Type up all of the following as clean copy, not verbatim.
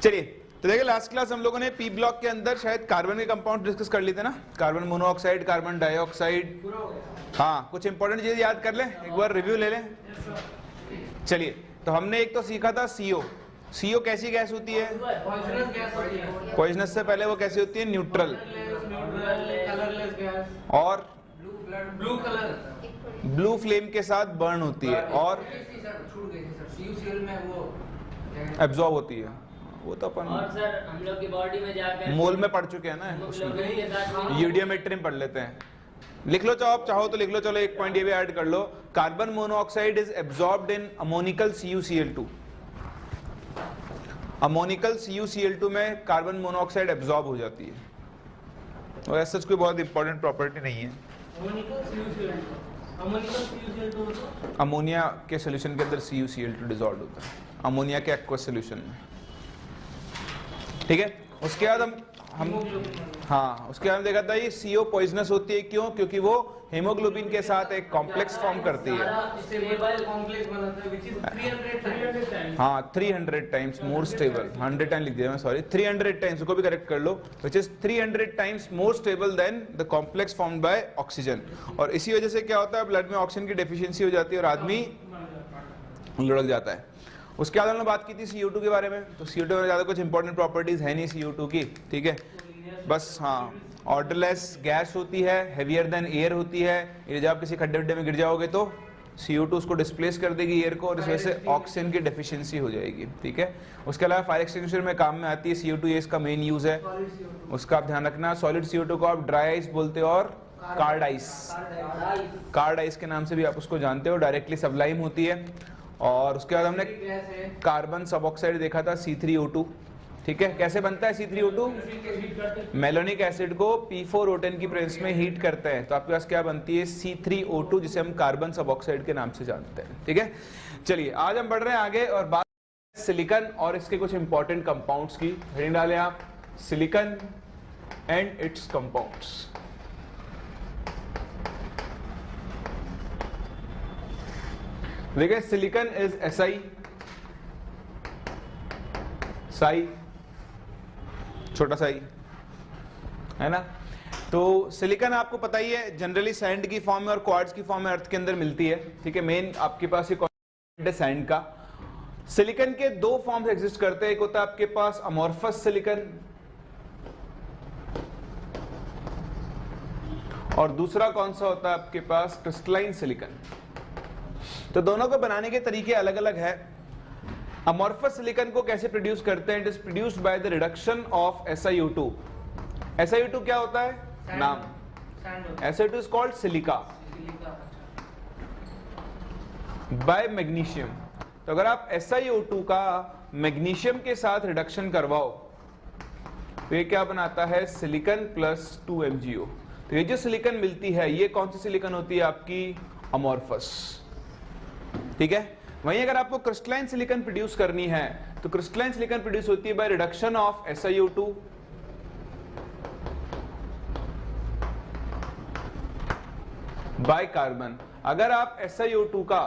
चलिए, तो देखिए लास्ट क्लास हम लोगों ने पी ब्लॉक के अंदर शायद कार्बन के कंपाउंड डिस्कस कर लिए थे ना, कार्बन मोनोऑक्साइड, कार्बन डाइऑक्साइड। हाँ, कुछ इंपॉर्टेंट चीज याद कर लें, एक बार रिव्यू ले लें। चलिए, तो हमने एक तो सीखा था सीओ। सीओ कैसी गैस होती है? पॉइजनस से पहले वो कैसी होती है? न्यूट्रल। और ब्लू फ्लेम के साथ बर्न होती है और एब्जॉर्ब होती है। वो तो अपन और सर हम लोग की बॉडी में जाकर मोल में पढ़ चुके हैं ना, यूडियोमेट्री में पढ़ लेते हैं। लिख लो, चाहो तो लिख लो। चलो एक पॉइंट ये भी ऐड कर लो, carbon monoxide is absorbed in ammoniacal CuCl2। Ammoniacal CuCl2 में कार्बन मोनोऑक्साइड एब्जॉर्ब हो जाती है, और ऐसा कोई बहुत इंपॉर्टेंट प्रॉपर्टी नहीं है। अमोनिया के सोल्यूशन के अंदर CuCl2 डिसॉल्व होता है, अमोनिया के एक्वस सोल्यूशन में। ठीक है, उसके बाद उसके बाद देखा था ये CO पॉइजनस होती है। क्यों? क्योंकि वो हेमोग्लोबिन के साथ एक कॉम्प्लेक्स फॉर्म करती है। हाँ, 300 टाइम्स मोर स्टेबल, 100 टाइम लिख दिया मैं, सॉरी, 300 टाइम्स को भी करेक्ट कर लो, which is 300 times more stable than the complex formed by oxygen. और इसी वजह से क्या होता है, ब्लड में ऑक्सीजन की डेफिशिएंसी हो जाती है और आदमी लुढ़क जाता है। उसके बाद हमने बात की थी CO2 के बारे में। तो CO2 में ज्यादा कुछ इंपॉर्टेंट प्रॉपर्टीज है नहीं CO2 की, ठीक है, बस हाँ, ऑर्डरलेस गैस होती है, हेवियर देन एयर होती है। ये जब आप किसी खड्डे वड्डे में गिर जाओगे तो CO2 उसको डिस्प्लेस कर देगी एयर को, और इस वजह से ऑक्सीजन की डेफिशिएंसी हो जाएगी। ठीक है, उसके अलावा फायर एक्सटिंग्विशर में काम में आती है CO2, ये इसका मेन यूज है, उसका आप ध्यान रखना। सॉलिड CO2 को आप ड्राई आइस बोलते हो और कार्ड आइस, कार्ड आइस के नाम से भी आप उसको जानते हो, डायरेक्टली सबलाइम होती है। और उसके बाद हमने कार्बन सब ऑक्साइड देखा था C3O2। ठीक है, कैसे बनता है C3O2? मेलोनिक एसिड को P4O10 की प्रेजेंस में हीट करते हैं, तो आपके पास क्या बनती है? C3O2, जिसे हम कार्बन सब ऑक्साइड के नाम से जानते हैं। ठीक है, चलिए आज हम बढ़ रहे हैं आगे और बात सिलिकॉन और इसके कुछ इंपॉर्टेंट कंपाउंड्स की। हेडिंग डालें आप, सिलिकॉन एंड इट्स कंपाउंड्स। देखिए, सिलिकॉन इज Si, साई, छोटा सा ही है ना। तो सिलिकॉन आपको पता ही है, जनरली सैंड की फॉर्म में और क्वार्ट्ज की फॉर्म में अर्थ के अंदर मिलती है। ठीक है, मेन आपके पास ये सैंड का। सिलिकॉन के दो फॉर्म्स एग्जिस्ट करते हैं, एक होता है आपके पास अमोर्फस सिलिकॉन और दूसरा कौन सा होता है आपके पास? Crystalline silicon. तो दोनों को बनाने के तरीके अलग अलग है। अमोर्फस सिलिकॉन को कैसे प्रोड्यूस करते हैं? It is produced by the reduction of SiO2। SiO2 क्या होता है? नाम, SiO2 is called silica by magnesium. तो अगर आप SiO2 का मैग्नीशियम के साथ रिडक्शन करवाओ तो ये क्या बनाता है? Silicon plus 2MgO। तो ये जो सिलिकॉन मिलती है, ये कौन सी सिलिकॉन होती है आपकी? अमोर्फस। ठीक है, वहीं अगर आपको क्रिस्टलाइन सिलिकॉन प्रोड्यूस करनी है तो क्रिस्टलाइन सिलिकॉन प्रोड्यूस होती है by reduction of SiO2 by carbon. अगर आप SiO2 का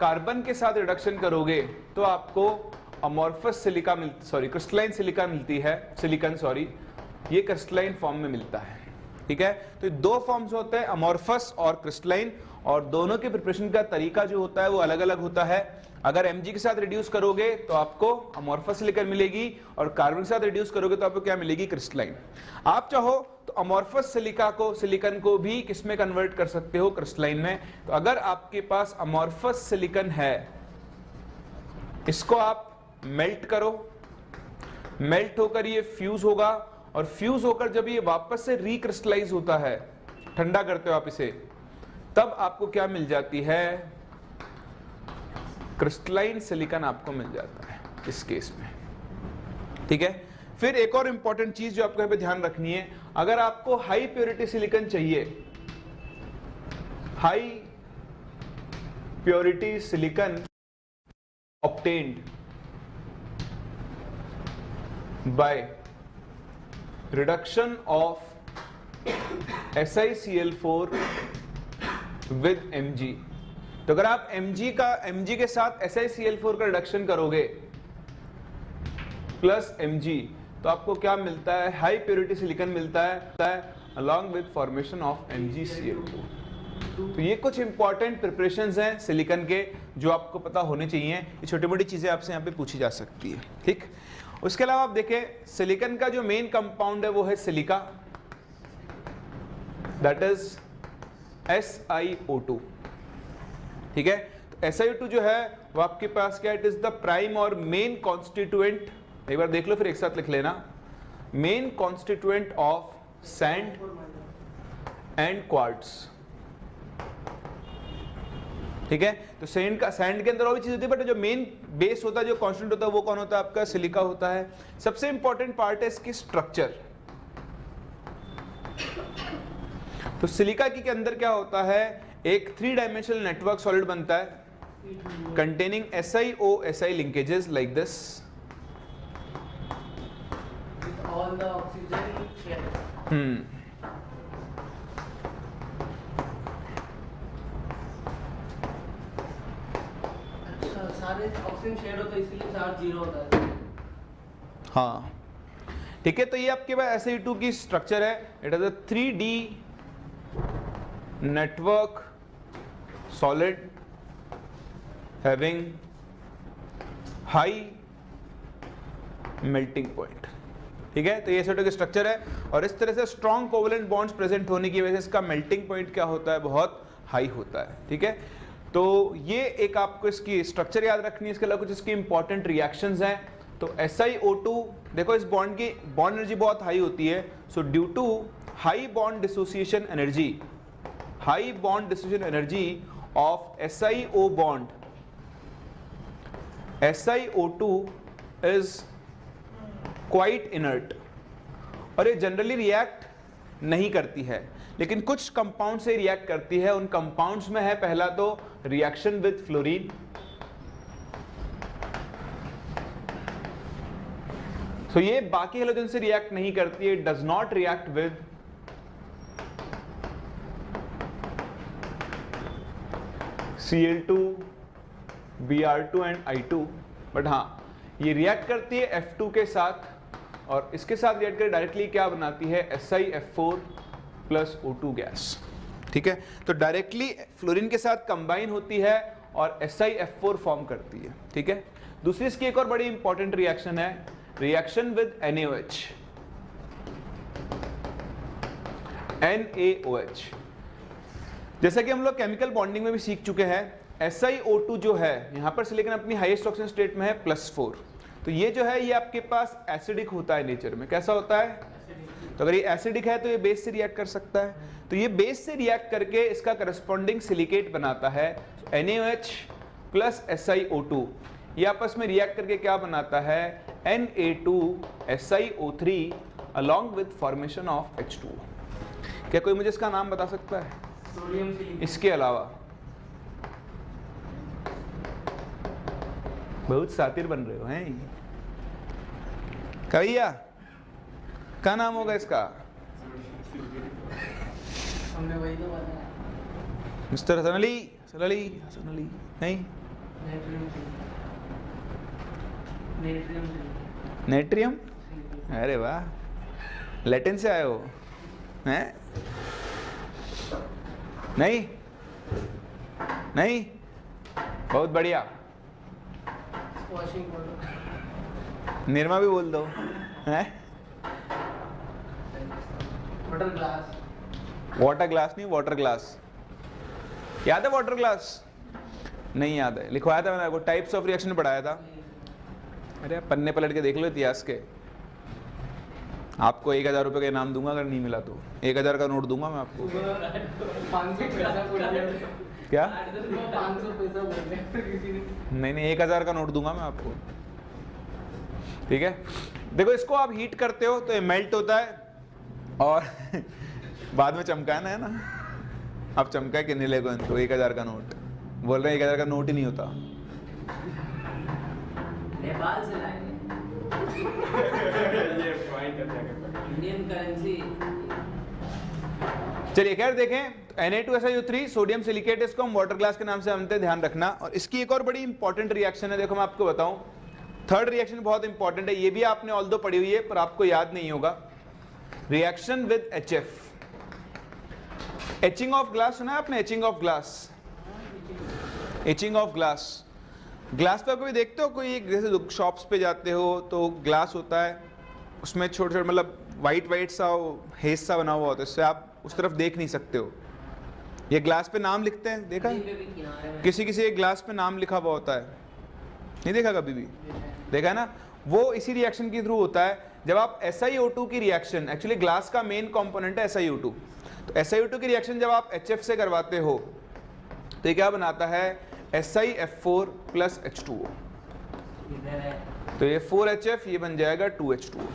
कार्बन के साथ रिडक्शन करोगे तो आपको अमोर्फस सिलिका क्रिस्टलाइन सिलिका मिलती है, सिलिकॉन सॉरी, ये क्रिस्टलाइन फॉर्म में मिलता है। ठीक है, तो दो फॉर्म्स होते हैं, अमोर्फस और क्रिस्टलाइन, और दोनों के प्रिपरेशन का तरीका जो होता है वो अलग अलग होता है। अगर Mg के साथ रिड्यूस करोगे तो आपको अमोर्फस सिलिकॉन मिलेगी, और कार्बन के साथ रिड्यूस करोगे तो आपको क्या मिलेगी? क्रिस्टलाइन। आप चाहो तो अमोर्फस सिलिकॉन को भी किस में कन्वर्ट कर सकते हो? क्रिस्टलाइन में। तो अगर आपके पास अमोर्फस सिलिकॉन है, इसको आप मेल्ट करो, मेल्ट होकर ये फ्यूज होगा, और फ्यूज होकर जब ये वापस से रिक्रिस्टलाइज होता है, ठंडा करते हो आप इसे, तब आपको क्या मिल जाती है? क्रिस्टलाइन सिलिकॉन आपको मिल जाता है इस केस में। ठीक है, फिर एक और इंपॉर्टेंट चीज जो आपको यहाँ पे ध्यान रखनी है, अगर आपको हाई प्योरिटी सिलिकॉन चाहिए, high purity silicon obtained by reduction of SiCl4 with Mg। तो अगर आप Mg के साथ SiCl4 का रिडक्शन करोगे प्लस Mg, तो आपको क्या मिलता है? हाई प्योरिटी सिलिकॉन मिलता है along with formation of MgCl2। तो ये कुछ इंपॉर्टेंट प्रिपरेशंस हैं सिलिकॉन के जो आपको पता होने चाहिए। ये छोटी मोटी चीजें आपसे यहाँ पे पूछी जा सकती है, ठीक। उसके अलावा आप देखें सिलिकॉन का जो मेन कंपाउंड है वो है सिलिका, दैट इज SiO2, ठीक है। तो SiO2 जो है वो आपके पास क्या, इट इज द प्राइम और मेन कॉन्स्टिट्यूएंट, एक बार देख लो फिर एक साथ लिख लेना, main constituent of sand and quartz, ठीक है। तो सैंड के अंदर और भी चीज होती है, बट जो मेन बेस होता है, जो कांस्टेंट होता है, वो कौन होता है? आपका सिलिका होता है। सबसे इंपॉर्टेंट पार्ट है इसकी स्ट्रक्चर। तो सिलिका के अंदर क्या होता है? एक 3 डायमेंशनल नेटवर्क सॉलिड बनता है containing SiO-Si linkages like this. With all the oxygen shared. अच्छा, सारे ऑक्सीजन शेड होता है इसलिए चार्ज 0 होता है। हाँ, ठीक है। तो ये आपके पास SiO2 की स्ट्रक्चर है। It is a 3D network solid having high melting point, ठीक है। तो ये SiO2 की स्ट्रक्चर है और इस तरह से स्ट्रॉन्ग कोवलेंट बॉन्ड्स प्रेजेंट होने की वजह से इसका मेल्टिंग पॉइंट क्या होता है? बहुत हाई होता है, ठीक है। तो ये एक आपको इसकी स्ट्रक्चर याद रखनी है। इसके अलावा कुछ इसकी इंपॉर्टेंट रिएक्शंस हैं। तो SiO2 देखो, इस बॉन्ड की बॉन्ड एनर्जी बहुत हाई होती है। So due to high bond dissociation energy of SiO bond, SiO2 is quite inert और ये जनरली रिएक्ट नहीं करती है, लेकिन कुछ कंपाउंड से रिएक्ट करती है। उन कंपाउंड्स में है पहला तो रिएक्शन विद फ्लोरीन, तो ये बाकी हेलोजन से रिएक्ट नहीं करती है, does not react with Cl2, Br2 and I2, but हाँ ये रिएक्ट करती है F2 के साथ और इसके साथ रिएक्ट कर डायरेक्टली क्या बनाती है? SiF4 प्लस O2 गैस, ठीक है। तो डायरेक्टली फ्लोरीन के साथ कंबाइन होती है और SiF4 फॉर्म करती है, ठीक है। दूसरी इसकी एक और बड़ी इंपॉर्टेंट रिएक्शन है, रिएक्शन विद NaOH। जैसा कि हम लोग केमिकल बॉन्डिंग में भी सीख चुके हैं, SiO2 जो है यहाँ पर सिलिकॉन अपनी हाईएस्ट ऑक्सीजन स्टेट में है +4। तो ये जो है ये आपके पास एसिडिक होता है नेचर में। कैसा होता है? तो अगर ये एसिडिक है तो ये बेस से रिएक्ट कर सकता है। तो ये बेस से रिएक्ट करके इसका करस्पॉन्डिंग सिलिकेट बनाता है NaOH प्लस SiO2। ये आपस में रिएक्ट करके क्या बनाता है? Na2SiO3 along with formation of H2O। क्या कोई मुझे इसका नाम बता सकता है? Sodium silicate. इसके अलावा बहुत सातिर बन रहे हो हैं भैया, क्या नाम होगा इसका? हमने वही तो बताया, मिस्टर हसन अली नहीं, नेट्रियम। अरे वाह, लैटिन से आए हो हैं? नहीं, बहुत बढ़िया। वॉशिंग पाउडर, निर्मा भी बोल दो हैं? Water glass. वाटर ग्लास नहीं, वाटर ग्लास याद है? वाटर ग्लास नहीं याद है, लिखवाया था मैंने आपको, टाइप्स ऑफ रिएक्शन पढ़ाया था। अरे पन्ने पलट के देख लो इतिहास के। आपको 1000 रुपये का इनाम दूंगा अगर नहीं मिला तो, 1000 का नोट दूंगा मैं आपको। 500 पैसा बोल दिया, क्या? 500 पैसा बोल दिया किसी ने। नहीं 1000 का नोट दूंगा मैं आपको, ठीक है। देखो इसको आप हीट करते हो तो ये मेल्ट होता है और बाद में चमकाना है ना। आप चमका के नहीं लेगो इनको 1000 का नोट, बोल रहे हैं 1000 का नोट ही नहीं होता। नेपाल से लाएंगे इंडियन करेंसी। चलिए खैर देखें, Na2SiO3 सोडियम सिलिकेट, इसको हम वाटर ग्लास के नाम से जानते हैं, ध्यान रखना। और इसकी एक और बड़ी इंपॉर्टेंट रिएक्शन है, देखो मैं आपको बताऊं, थर्ड रिएक्शन बहुत इंपॉर्टेंट है, ये भी आपने ऑल्दो पढ़ी हुई है पर आपको याद नहीं होगा। Reaction with HF, etching of glass सुना है आपने? Etching of glass, etching of glass. Glass पे कभी देखते हो, कोई जैसे शॉप्स पे जाते हो तो ग्लास होता है, उसमें छोटे छोटे मतलब वाइट वाइट सा हेज सा बना हुआ होता है, इससे आप उस तरफ देख नहीं सकते हो। ये ग्लास पे नाम लिखते हैं, देखा है? किसी किसी एक ग्लास पे नाम लिखा हुआ होता है, नहीं देखा कभी भी? देखा है ना? वो इसी रिएक्शन के थ्रू होता है। जब आप SiO2 की रिएक्शन, एक्चुअली ग्लास का मेन कंपोनेंट है SiO2, तो SiO2 की रिएक्शन जब आप HF से करवाते हो तो ये क्या बनाता है? SiF4 plus H2O। तो ये 4HF, ये बन जाएगा 2H2O।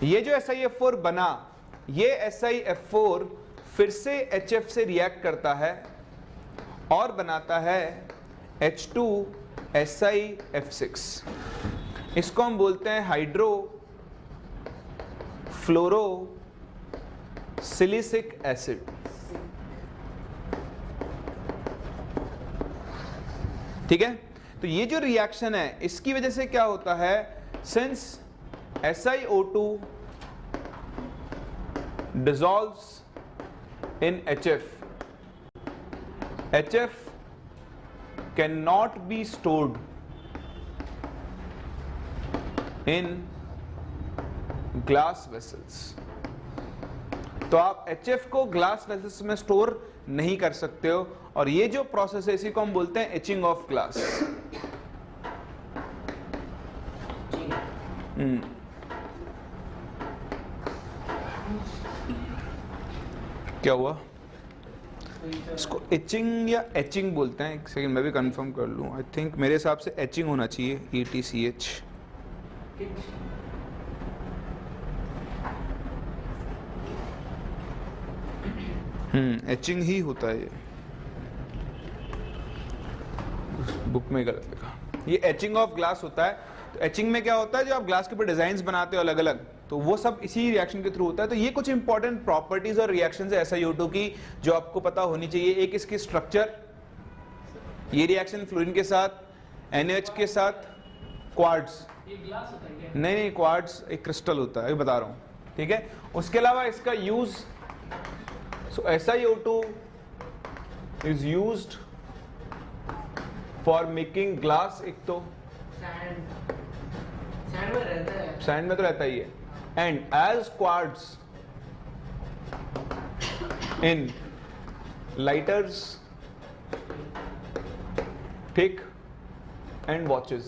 ये जो SiF4 बना, ये SiF4 फिर से HF से रिएक्ट करता है और बनाता है H2SiF6। इसको हम बोलते हैं हाइड्रो फ्लोरो सिलिसिक एसिड। ठीक है? तो ये जो रिएक्शन है इसकी वजह से क्या होता है, since SiO2 dissolves in HF, HF cannot be stored in glass vessels। तो आप HF को ग्लास वेसल्स में स्टोर नहीं कर सकते हो, और ये जो प्रोसेस है इसी को हम बोलते हैं एचिंग ऑफ ग्लास। क्या हुआ? इसको एचिंग या एचिंग बोलते हैं। एक सेकंड मैं भी कंफर्म कर लूं। आई थिंक मेरे हिसाब से एचिंग होना चाहिए, ETCH। एचिंग ही होता है। ये बुक में गलत लिखा, ये एचिंग ऑफ ग्लास होता है। तो एचिंग में क्या होता है, जो आप ग्लास के ऊपर डिजाइन्स बनाते हो अलग अलग, तो वो सब इसी रिएक्शन के थ्रू होता है। तो ये कुछ इंपॉर्टेंट प्रॉपर्टीज और रिएक्शंस है SiO2 की जो आपको पता होनी चाहिए। एक इसकी स्ट्रक्चर, ये रिएक्शन फ्लोरीन के साथ, NaOH के साथ, क्वार्ट्ज, नहीं क्वार्ट्ज एक क्रिस्टल होता है, बता रहा हूँ। ठीक है? उसके अलावा इसका use, so SiO2 is used for making glass. एक तो सैंड में रहता है, सैंड में तो रहता ही है, and as quartz in lighters, thick and watches.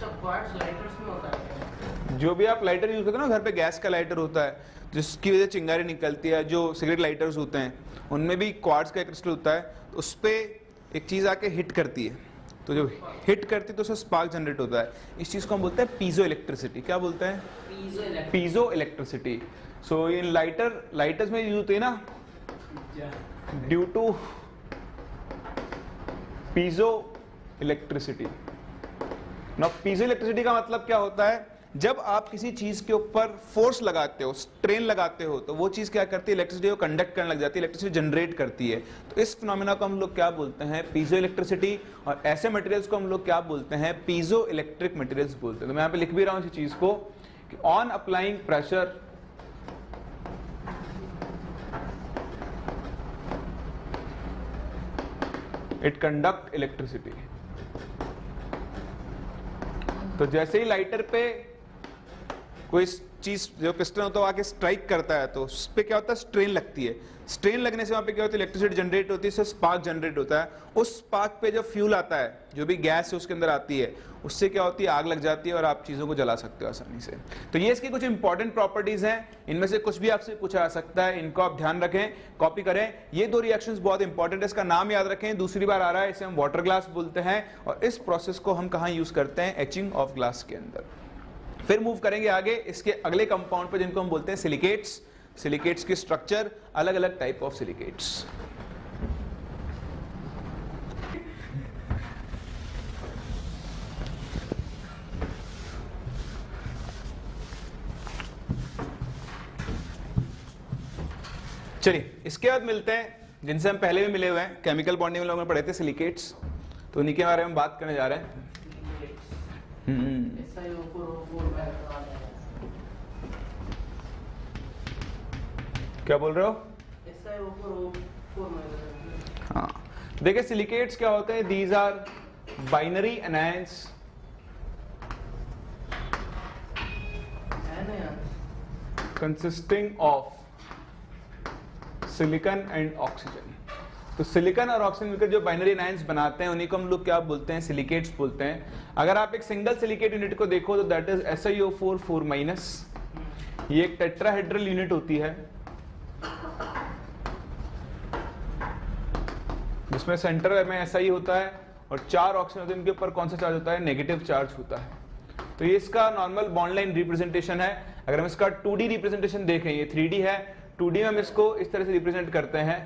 सब क्वार्ट्ज लाइटर्स में होता है। जो भी आप लाइटर यूज करते हो ना, घर पे गैस का लाइटर होता है जिसकी वजह से चिंगारी निकलती है, जो सिगरेट लाइटर्स होते हैं उनमें भी क्वार्ट्ज का क्रिस्टल होता है। तो उस पर एक चीज आके हिट करती है, तो जो हिट करती है तो उससे स्पार्क जनरेट होता है। इस चीज को हम बोलते हैं पीजो इलेक्ट्रिसिटी। क्या बोलते हैं? Piezo electricity. So in lighters में यूज होती है ना, ड्यू टू पीजो इलेक्ट्रिसिटी। ना पीजो इलेक्ट्रिसिटी का मतलब क्या होता है, जब आप किसी चीज के ऊपर फोर्स लगाते हो, स्ट्रेन लगाते हो, तो वो चीज क्या करती है, इलेक्ट्रिसिटी को कंडक्ट करने लग जाती है, इलेक्ट्रिसिटी जनरेट करती है। तो इस फिनोमेना को हम लोग क्या बोलते हैं? Piezo electricity. और ऐसे मटेरियल्स को हम लोग क्या बोलते हैं? पीजो इलेक्ट्रिक मटेरियल्स बोलते हैं। तो मैं यहाँ पे लिख भी रहा हूँ इसी चीज को कि on applying pressure it conduct electricity. तो जैसे ही लाइटर पे कोई चीज जो पिस्टन होता है आके स्ट्राइक करता है, तो उस पे क्या होता है? स्ट्रेन लगती है। स्ट्रेन लगने से वहां पे क्या होता है? इलेक्ट्रिसिटी जनरेट होती है, इससे स्पार्क जनरेट होता है। उस स्पार्क पे जो फ्यूल आता है, जो भी गैस है उसके अंदर आती है, उससे क्या होती है? आग लग जाती है और आप चीजों को जला सकते हो आसानी से। तो ये इसकी कुछ इंपॉर्टेंट प्रॉपर्टीज हैं, इनमें से कुछ भी आपसे पूछा जा सकता है, इनको आप ध्यान रखें, कॉपी करें। ये दो रिएक्शंस बहुत इंपॉर्टेंट है, इसका नाम याद रखें, दूसरी बार आ रहा है, इसे हम वाटर ग्लास बोलते हैं। और इस प्रोसेस को हम कहाँ यूज करते हैं? एचिंग ऑफ ग्लास के अंदर। फिर मूव करेंगे आगे इसके अगले कंपाउंड पे, जिनको हम बोलते हैं सिलिकेट्स। सिलिकेट्स की स्ट्रक्चर, अलग अलग टाइप ऑफ सिलिकेट्स। चलिए इसके बाद मिलते हैं जिनसे हम पहले भी मिले हुए हैं, केमिकल बॉन्डिंग में लोगों ने पढ़े थे सिलिकेट्स, तो उन्हीं के बारे में बात करने जा रहे हैं। SiO4 क्या बोल रहे हो? SiO4 हाँ, देखिए सिलिकेट्स क्या होते हैं, these are binary anions consisting of silicon and oxygen. तो सिलिकॉन और ऑक्सीजन मिलकर जो बाइनरी एनायंस बनाते हैं उन्हीं को हम लोग क्या बोलते हैं, सिलिकेट्स बोलते हैं। अगर आप एक सिंगल सिलिकेट यूनिट को देखो तो दैट इज SiO4 4-। ये एक टेट्राहेड्रल यूनिट होती है जिसमें सेंटर में SI होता है और 4 ऑक्सीजन होते हैं, इनके ऊपर कौन सा चार्ज होता है, नेगेटिव चार्ज होता है। तो ये इसका नॉर्मल बॉन्ड लाइन रिप्रेजेंटेशन है। अगर हम इसका 2D रिप्रेजेंटेशन देखें, ये 3D है, 2D में हम इसको इस तरह से रिप्रेजेंट करते हैं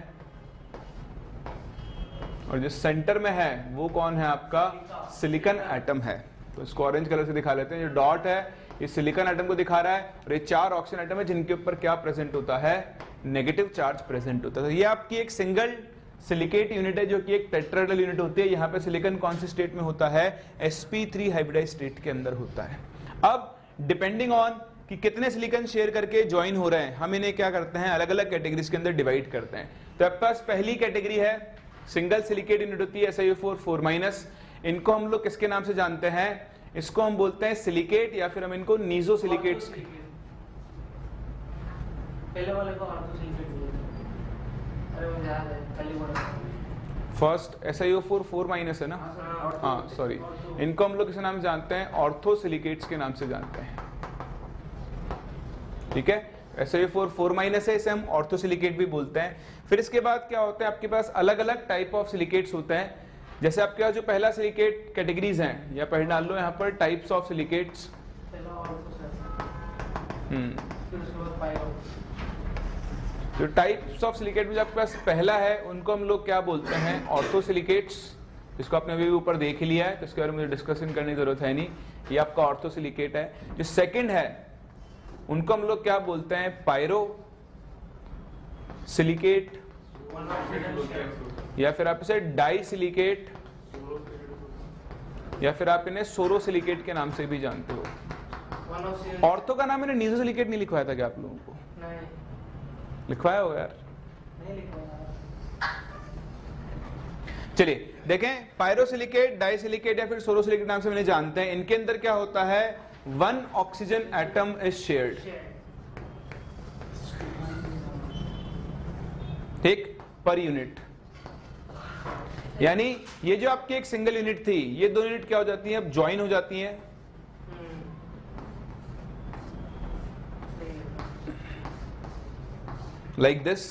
और जो सेंटर में है वो कौन है, आपका सिलिकॉन एटम है। तो इसको ऑरेंज कलर से दिखा लेते हैं। जो डॉट है ये सिलिकॉन एटम को दिखा रहा है और ये 4 ऑक्सीजन एटम है जिनके ऊपर क्या प्रेजेंट होता है, नेगेटिव चार्ज प्रेजेंट होता है। तो ये आपकी एक सिंगल सिलिकेट यूनिट है जो कि एक टेट्राहेड्रल यूनिट होती है। यहाँ पे सिलिकॉन कौन सी स्टेट में होता है, sp3 हाइब्रिडाइज स्टेट के अंदर होता है। अब डिपेंडिंग ऑन कि कितने सिलिकॉन शेयर करके ज्वाइन हो रहे हैं, हम इन्हें क्या करते हैं, अलग अलग कैटेगरीज के अंदर डिवाइड करते हैं। तो आपके पास पहली कैटेगरी है सिंगल सिलिकेट यूनिट होती है SiO4 4-। इनको हम लोग किसके नाम से जानते हैं, इसको हम बोलते हैं सिलिकेट या फिर हम इनको नीजो सिलिकेट्स। पहले वाले को ऑर्थो सिलिकेट बोलते हैं। अरे मुझे याद है पहले वाला फर्स्ट SiO4 4- है ना, हाँ सॉरी, इनको हम लोग किस नाम से जानते हैं, ऑर्थो सिलिकेट्स के नाम से जानते हैं। ठीक है, SiO4 4- है, इसे हम ऑर्थो सिलिकेट भी बोलते हैं। फिर इसके बाद क्या होता है, आपके पास अलग अलग टाइप ऑफ सिलिकेट्स होते हैं। जैसे आपके पास जो पहला सिलिकेट कैटेगरीज हैं, या पहले डाल लो यहाँ पर टाइप्स ऑफ सिलिकेट्स। पहला ऑर्थो फिर उसके बाद पायरो। जो टाइप्स ऑफ सिलिकेट में जो आपके पास पहला है उनको हम लोग क्या बोलते हैं, ऑर्थो सिलिकेट्स, जिसको आपने अभी ऊपर देख लिया है तो इसके बारे में मुझे डिस्कशन करने की जरूरत है नहीं, ये आपका ऑर्थो सिलिकेट है। जो सेकंड है उनको हम लोग क्या बोलते हैं, पायरो सिलिकेट या फिर आप इसे डाई सिलिकेट या फिर आप इन्हें सोरो सिलिकेट के नाम से भी जानते हो। ऑर्थो का नाम मैंने नीजो सिलिकेट नहीं लिखवाया था क्या आप लोगों को? नहीं लिखवाया होगा यार, नहीं लिखवाया। चलिए देखें, पायरोसिलिकेट, डाइसिलिकेट या फिर सोरोसिलिकेट नाम से मैंने जानते हैं। इनके अंदर क्या होता है, 1 ऑक्सीजन एटम इज शेयर्ड, ठीक, पर यूनिट। यानी ये जो आपकी एक सिंगल यूनिट थी, ये 2 यूनिट क्या हो जाती है, अब ज्वाइन हो जाती हैं। Like this.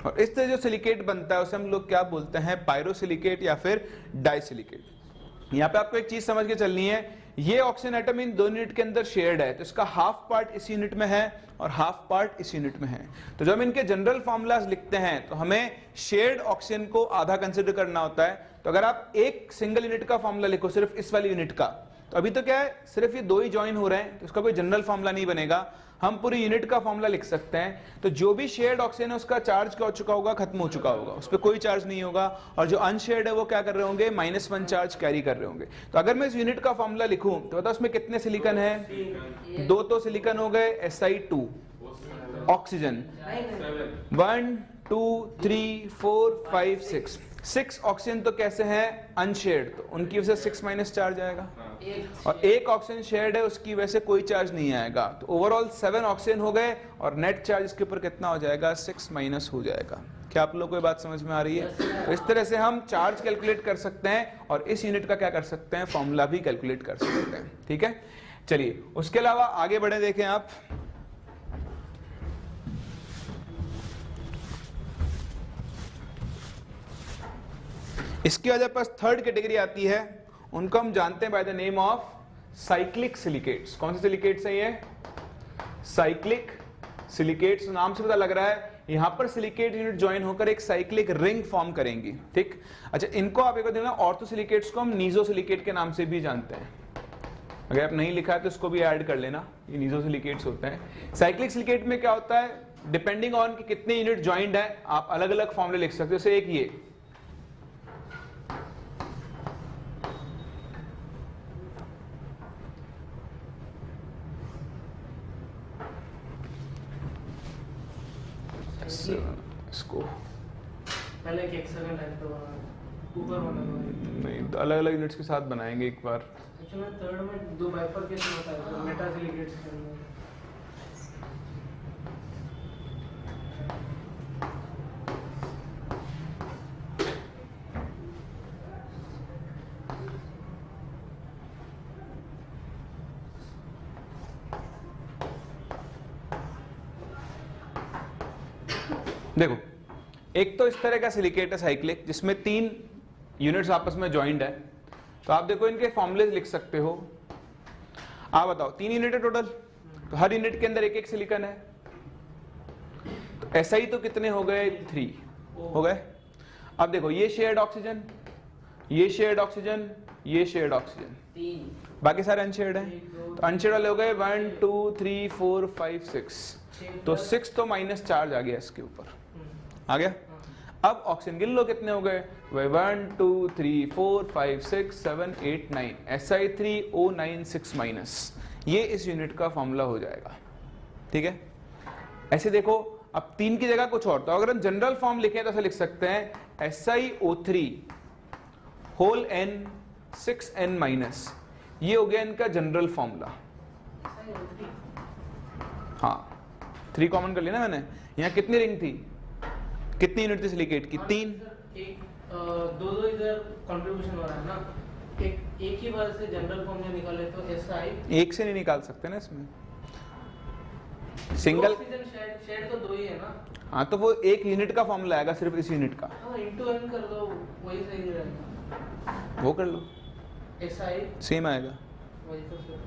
और इस तरह जो सिलिकेट बनता है उसे हम लोग क्या बोलते हैं, पायरोसिलिकेट या फिर डाइसिलिकेट। यहां पे आपको एक चीज समझ के चलनी है, ये ऑक्सीजन एटम इन 2 यूनिट के अंदर शेयर्ड है, तो इसका हाफ पार्ट इस यूनिट में है और हाफ पार्ट इस यूनिट में है। तो जब हम इनके जनरल फॉर्मूलाज लिखते हैं तो हमें शेयर्ड ऑक्सीजन को आधा कंसिडर करना होता है। तो अगर आप एक सिंगल यूनिट का फॉर्मूला लिखो, सिर्फ इस वाली यूनिट का, तो अभी तो क्या है, सिर्फ ये 2 ही ज्वाइन हो रहे हैं, तो इसका कोई जनरल फॉर्मूला नहीं बनेगा। हम पूरी यूनिट का फॉर्मूला लिख सकते हैं। तो जो भी शेयर्ड ऑक्सीजन है उसका चार्ज क्या हो चुका होगा, खत्म हो चुका होगा, उस पर कोई चार्ज नहीं होगा। और जो अनशेयर्ड है वो क्या कर रहे होंगे, -1 चार्ज कैरी कर रहे होंगे। तो अगर मैं इस यूनिट का फॉर्मूला लिखूं तो बताओ उसमें कितने सिलिकॉन है, 2 तो सिलिकॉन हो गए, Si2 ऑक्सीजन, 1 2 3 4 5 6 ऑक्सीजन तो कैसे हैं, अनशेयर्ड, तो उनकी वजह से 6- चार्ज आएगा। और एक ऑक्सीजन शेयर्ड है, उसकी वजह से कोई चार्ज नहीं आएगा। तो ओवरऑल 7 ऑक्सीजन हो गए और नेट चार्ज इसके ऊपर कितना हो जाएगा, 6- हो जाएगा। क्या आप लोगों को ये बात समझ में आ रही है? तो इस तरह से हम चार्ज कैलकुलेट कर सकते हैं और इस यूनिट का क्या कर सकते हैं, फॉर्मूला भी कैलकुलेट कर सकते हैं। ठीक है, चलिए उसके अलावा आगे बढ़े, देखें आप, इसके बाद पास थर्ड कैटेगरी आती है, उनको हम जानते हैं by the name of cyclic silicates. कौन से सिलिकेट्स हैं ये, साइक्लिक सिलिकेट्स। नाम से पता लग रहा है यहां पर सिलिकेट यूनिट ज्वाइन होकर एक साइक्लिक रिंग फॉर्म करेंगी। ठीक, अच्छा, इनको आप एक बार देखना, ऑर्थो सिलिकेट्स को हम नीजो सिलिकेट के नाम से भी जानते हैं। अगर आप नहीं लिखा है तो इसको भी ऐड कर लेना, ये नीजो सिलिकेट्स होते हैं। साइक्लिक सिलिकेट में क्या होता है, डिपेंडिंग ऑन कि कितने यूनिट ज्वाइंट है, आप अलग अलग फॉर्मूले लिख सकते हो। जैसे एक इसको पहले एक हेक्सागन टाइप का बनाना, ऊपर बनाना। नहीं, अलग अलग यूनिट्स के साथ बनाएंगे एक बार। एक्चुअली थर्ड में दो बाइफरकेशन होता है, तो मेटा सिलिकेट्स के अंदर। देखो, एक तो इस तरह का सिलिकेट है साइक्लिक, जिसमें 3 यूनिट्स आपस में जॉइंट है। तो आप देखो इनके फॉर्मूले लिख सकते हो। आप बताओ, 3 यूनिट है टोटल, तो हर यूनिट के अंदर एक एक सिलिकॉन है। तो ऐसा ही तो कितने हो गए? 3 हो गए। अब देखो, ये शेयर्ड ऑक्सीजन, ये शेयर्ड ऑक्सीजन, ये शेयर्ड ऑक्सीजन, 3 बाकी सारे अनशेयर्ड हैं। तो अनशेयर्ड वाले हो गए 1 2 3 4 5 6। तो 6 तो माइनस चार्ज आ गया इसके ऊपर, आ गया। अब ऑक्सीजन गिन लो कितने हो गए? 1 2 3 4 5 6 7 8 9 Si3O96 माइनस। ये इस यूनिट का फॉर्मूला हो जाएगा, ठीक है। ऐसे देखो, अब 3 की जगह कुछ और, तो अगर हम जनरल फॉर्म लिखें तो ऐसे लिख सकते हैं SiO3 whole n 6n minus. ये हो गया इनका जनरल फॉर्मूला। हाँ, 3 कॉमन कर लिया ना मैंने। यहाँ कितनी रिंग थी, कितनी यूनिट थी सिलिकेट की? 3। एक दो इधर कंट्रीब्यूशन हो रहा है ना, एक ही बार से जनरल फॉर्म में निकाले तो SI एक से नहीं निकाल सकते ना इसमें, सिंगल। ऑक्सीजन शेड तो 2 ही है ना। हाँ, तो वो एक यूनिट का फॉर्मूला आएगा, सिर्फ इस यूनिट का। हाँ, इनटू n कर दो, वही सही रहेगा। वो कर लो, SI सेम आएगा। वही तो सर।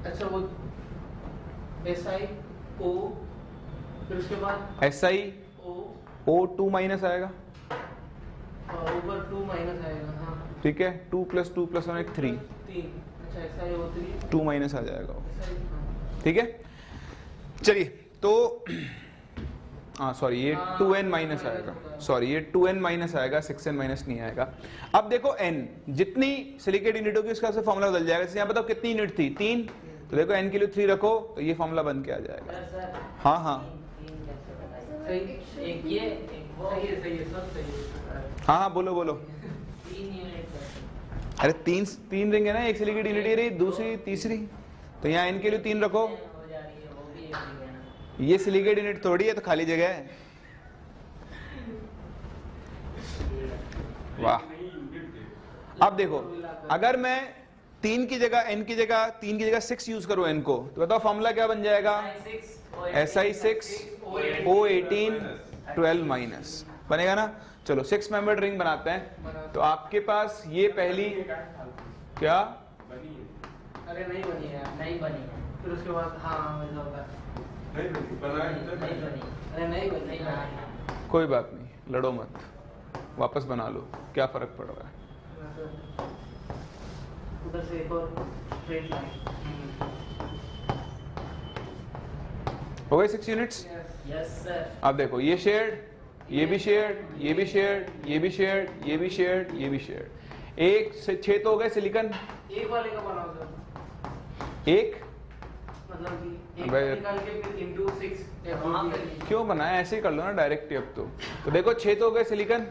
अच्छा, वो SiO, फिर उसके बाद SiO2 माइनस आएगा, ऊपर 2 माइनस आएगा। हाँ, ठीक है। 2 + 2 + 1 3। 3। अच्छा, SiO3 2 माइनस आ जाएगा वो, हाँ। ठीक है। चलिए, तो हाँ सॉरी, ये 2n माइनस आएगा, सॉरी ये 2n माइनस आएगा, 6n माइनस नहीं आएगा। अब देखो n, जितनी सिलिकेट यूनिट होगी उसका से फॉर्मूला बदल जाएगा। जैसे यहाँ बताओ कितनी यूनिट थी? 3। तो देखो n के लिए 3 रखो तो ये फॉर्मूला बन के आ जाएगा। सर, हाँ हाँ सही, एक ये एक वो, सही है, सब सही है। हाँ हाँ, बोलो बोलो। 3 यूनिट सर। अरे 3 रिंग है ना, एक सिलिकेट यूनिट ये रही, दूसरी तीसरी। तो यहाँ n के लिए 3 रखो। हो जा रही है, वो भी एक ही है ना। ये सिलिकेट यूनिट थोड़ी है, तो खाली जगह है। वाह। अब देखो, अगर मैं 3 की जगह n की जगह 3 की जगह 6 यूज करूं n को, तो बताओ फॉर्मूला क्या बन जाएगा? Si6O18 12 माइनस बनेगा ना। चलो 6 मेंबर्ड रिंग बनाते हैं। तो आपके पास ये पहली क्या? अरे नहीं बनी है, नहीं बनी है। फिर उसके बाद हाँ वैसा होता है। नहीं बनी। अरे नहीं बनी, नहीं बनी। कोई बात नहीं, लड़ो मत, वापस बना लो, क्या फर्क पड़ रहा है। उधर से एक और स्ट्रेट लाइन। हो गए 6 यूनिट्स। Yes sir. अब देखो, ये शेयर्ड, ये भी शेयर्ड, ये भी शेयर्ड, ये भी शेयर्ड, ये भी शेयर्ड, ये भी शेयर्ड। 1 से 6 तो हो गए सिलिकॉन। एक वाले का बनाओ सर, एक मतलब कि एक भाई- निकाल के फिर इंटू 6 वहाँ पे भी। क्यों बनाया? ऐसे ही कर लो ना डायरेक्ट अब तो देखो 6 तो हो गए सिलिकॉन।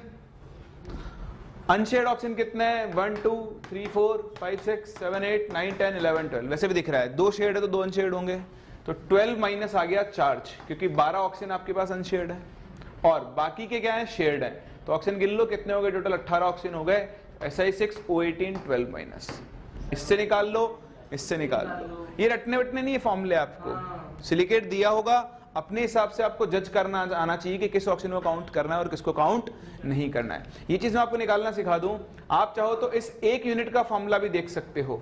अनशेयर्ड ऑक्सीजन कितने हैं? 1 2 3 4 5 6 7 8 9 10 11 12। वैसे भी दिख रहा है 2 शेयर्ड है तो 2 अनशेयर्ड होंगे। तो 12 माइनस आ गया चार्ज, क्योंकि 12 ऑक्सीजन आपके पास अनशेयर्ड है और बाकी के क्या है? शेयर्ड है। तो ऑक्सीजन गिन लो कितने हो गए टोटल? 18 ऑक्सीजन हो गए। Si6O18 12 minus. इससे निकाल लो, इससे निकाल लो। ये रटने वटने नहीं है फॉर्मूले आपको। सिलिकेट दिया होगा, अपने हिसाब से आपको जज करना आना चाहिए कि किस ऑक्सीजन को काउंट करना है और किसको काउंट नहीं करना है। ये चीज मैं आपको निकालना सिखा दूं। आप चाहो तो इस एक यूनिट का फॉर्मूला भी देख सकते हो,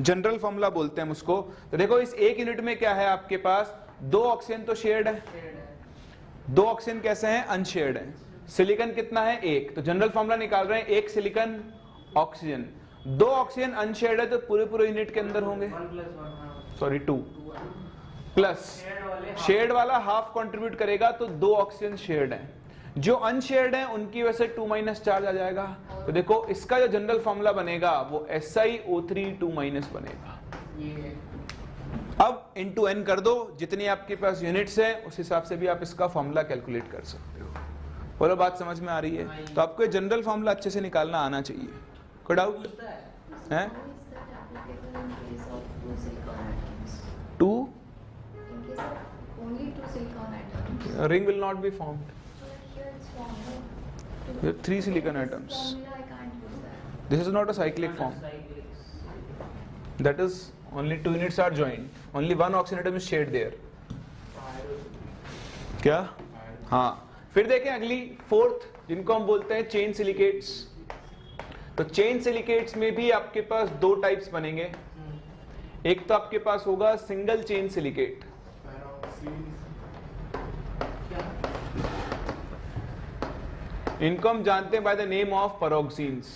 जनरल फॉर्मूला बोलते हैं उसको। तो देखो इस एक यूनिट में क्या है आपके पास? 2 ऑक्सीजन तो शेयर्ड है, 2 ऑक्सीजन कैसे हैं? अनशेयर्ड है। सिलिकॉन कितना है? 1। तो जनरल फॉर्मूला निकाल रहे हैं 1 सिलिकॉन ऑक्सीजन। 2 ऑक्सीजन अनशेयर्ड है तो पूरे यूनिट के अंदर होंगे, 1+1 सॉरी 2 प्लस शेयर्ड वाला हाफ कंट्रीब्यूट करेगा तो 2 ऑक्सीजन शेयर्ड है। जो अनशेयर्ड है उनकी वजह से 2 माइनस चार्ज आ जाएगा। तो देखो इसका जो जनरल फॉर्मूला बनेगा वो SiO3 2 माइनस बनेगा। ये अब इंटू n कर दो, जितनी आपके पास यूनिट्स है उस हिसाब से भी आप इसका फॉर्मूला कैलकुलेट कर सकते हो। बोलो बात समझ में आ रही है? तो आपको ये जनरल फॉर्मूला अच्छे से निकालना आना चाहिए। कोई डाउट पूछता है है? How is that applicable in case of two silicon atoms? Two In case of only two silicon atoms? ring will not be formed. But here it's formed, no? You have three silicon This atoms. formula I can't use that. This is not a cyclic form. That is only two units are joined. Only one oxygen atom is shared there. क्या? हाँ, फिर देखें अगली fourth, जिनको हम बोलते हैं chain silicates. तो चेन सिलिकेट्स में भी आपके पास दो टाइप्स बनेंगे। एक तो आपके पास होगा सिंगल चेन सिलिकेट, इनको हम जानते हैं बाय द नेम ऑफ पैरोक्सीन्स।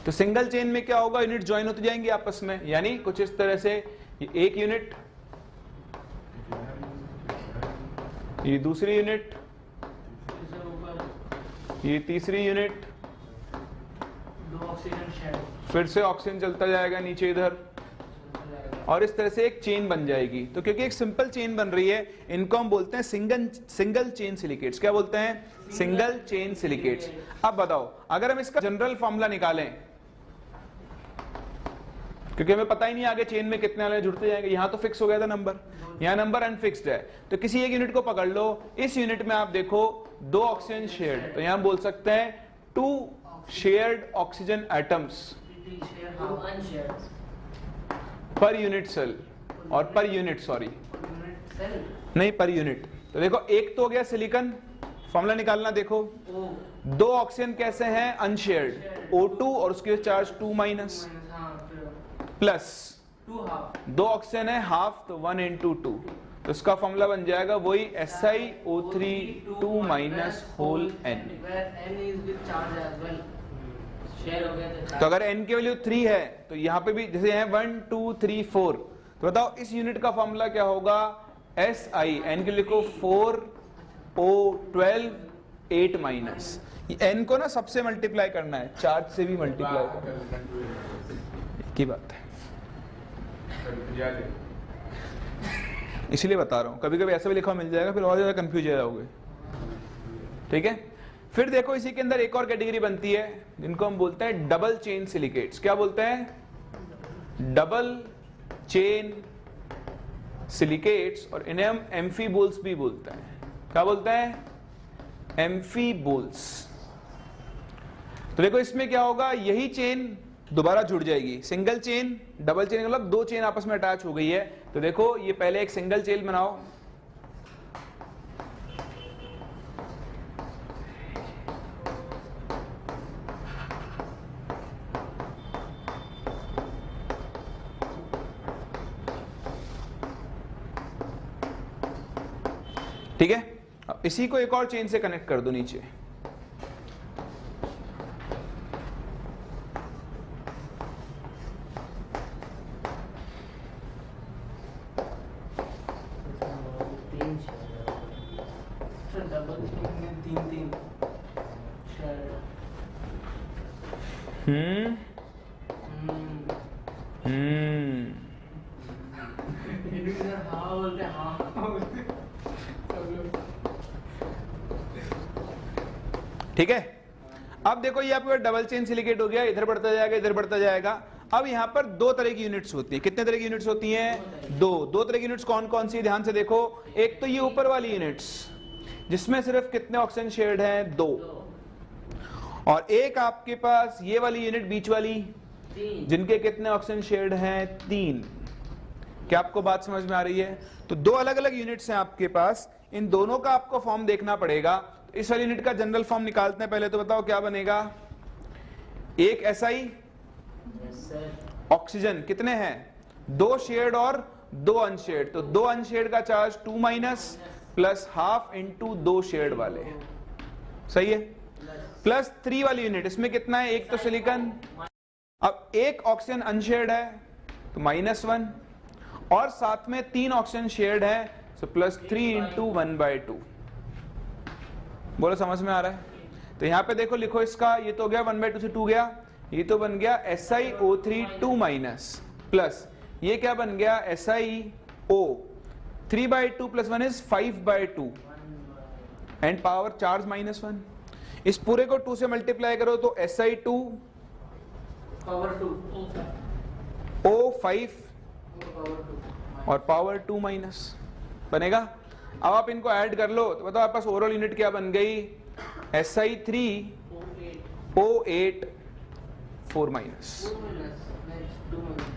तो सिंगल चेन में क्या होगा, यूनिट ज्वाइन होते जाएंगे आपस में, यानी कुछ इस तरह से, ये एक यूनिट, ये दूसरी यूनिट, ये तीसरी यूनिट, दो ऑक्सीजन शेयर फिर से ऑक्सीजन चलता जाएगा नीचे इधर, और इस तरह से एक चेन बन जाएगी। तो क्योंकि एक सिंपल चेन बन रही है, इनको हम बोलते हैं सिंगल चेन सिलिकेट्स। क्या बोलते हैं? Single chain silicates. अब बताओ, अगर हम इसका जनरल फॉर्मूला निकालें, क्योंकि हमें पता ही नहीं आगे चेन में कितने वाले जुड़ते जाएंगे, यहां तो फिक्स हो गया था नंबर, यहां नंबर अनफिक्स्ड है। तो किसी एक यूनिट को पकड़ लो, इस यूनिट में आप देखो दो ऑक्सीजन शेयर्ड, तो यहां बोल सकते हैं two shared oxygen atoms Two unshared. Per unit cell, और पर यूनिट सॉरी सेल नहीं, पर यूनिट। तो देखो एक तो हो गया सिलिकॉन, फॉर्मूला निकालना देखो, ओ दो ऑक्सीजन कैसे हैं? अनशेयर्ड, O2 और उसके चार्ज 2 माइनस, हाँ फिर प्लस टू हाफ दो ऑक्सीजन है हाफ, तो 1 into 2, तो इसका फॉर्मूला बन जाएगा वही SiO3 2 minus whole N। where N is with charge as well. Share हो गया तो अगर N की वैल्यू 3 है, तो यहाँ पे भी जैसे है 1 2 3 4, तो बताओ इस यूनिट का फॉर्मूला क्या होगा? Si, N के लिखो 4 O12 8 माइनस, N को ना सबसे मल्टीप्लाई करना है, चार्ज से भी मल्टीप्लाई करना है, की बात है, इसलिए बता रहा हूं। कभी कभी ऐसा भी लिखा मिल जाएगा, फिर और ज्यादा कंफ्यूज हो जाओगे। ठीक है, फिर देखो इसी के अंदर एक और कैटेगरी बनती है, जिनको हम बोलते हैं डबल चेन सिलिकेट्स। क्या बोलते हैं? डबल चेन सिलिकेट्स, और इन्हें हम एम्फीबोल्स भी बोलते हैं। क्या बोलते हैं? एम्फीबोल्स। तो देखो इसमें क्या होगा, यही चेन दोबारा जुड़ जाएगी, सिंगल चेन, डबल चेन मतलब दो चेन आपस में अटैच हो गई है। तो देखो ये पहले एक सिंगल चेन बनाओ, ठीक है। अब इसी को एक और चेन से कनेक्ट कर दो नीचे, तीन शेयर डबल में तीन तीन शेयर हाँ बोलते हाँ ठीक है। अब देखो ये आपका डबल चेन सिलिकेट हो गया, इधर बढ़ता जाएगा इधर बढ़ता जाएगा। अब यहाँ पर दो तरह की यूनिट्स होती है। कितने तरह की यूनिट्स होती हैं? दो तरह की यूनिट्स कौन कौन सी? ध्यान से देखो, एक तो ये ऊपर वाली यूनिट्स जिसमें सिर्फ कितने ऑक्सीजन शेयर्ड हैं? 2, और एक आपके पास ये वाली यूनिट बीच वाली जिनके कितने ऑक्सीजन शेयर्ड हैं? 3। क्या आपको बात समझ में आ रही है? तो दो अलग अलग यूनिट्स हैं आपके पास, इन दोनों का आपको फॉर्म देखना पड़ेगा। इस वाली यूनिट का जनरल फॉर्म निकालते हैं पहले, तो बताओ क्या बनेगा? एक SI ऑक्सीजन कितने हैं? 2 शेयर्ड और 2 अनशेयर्ड, तो 2 अनशेयर्ड का charge 2 minus plus half into 2 shared वाले, सही है। प्लस 3 वाली यूनिट, इसमें कितना है? एक तो सिलिकॉन, अब एक ऑक्सीजन अनशेयर्ड है तो -1, और साथ में 3 ऑक्सीजन शेयर्ड है, सो +3 इंटू 1/2। बोलो समझ में आ रहा है? तो यहां पे देखो लिखो इसका, ये तो हो गया 1/2 से 2 गया, ये तो बन गया SiO3 2 माइनस, प्लस ये क्या बन गया? SiO 3/2 + 1 is 5/2, and power charge -1। इस पूरे को 2 से मल्टीप्लाई करो तो SI2 पावर 2 O5 पावर 2 और पावर 2 माइनस बनेगा। अब आप इनको ऐड कर लो तो बताओ आपके पास ओवरऑल यूनिट क्या बन गई, SI3 O8 4 minus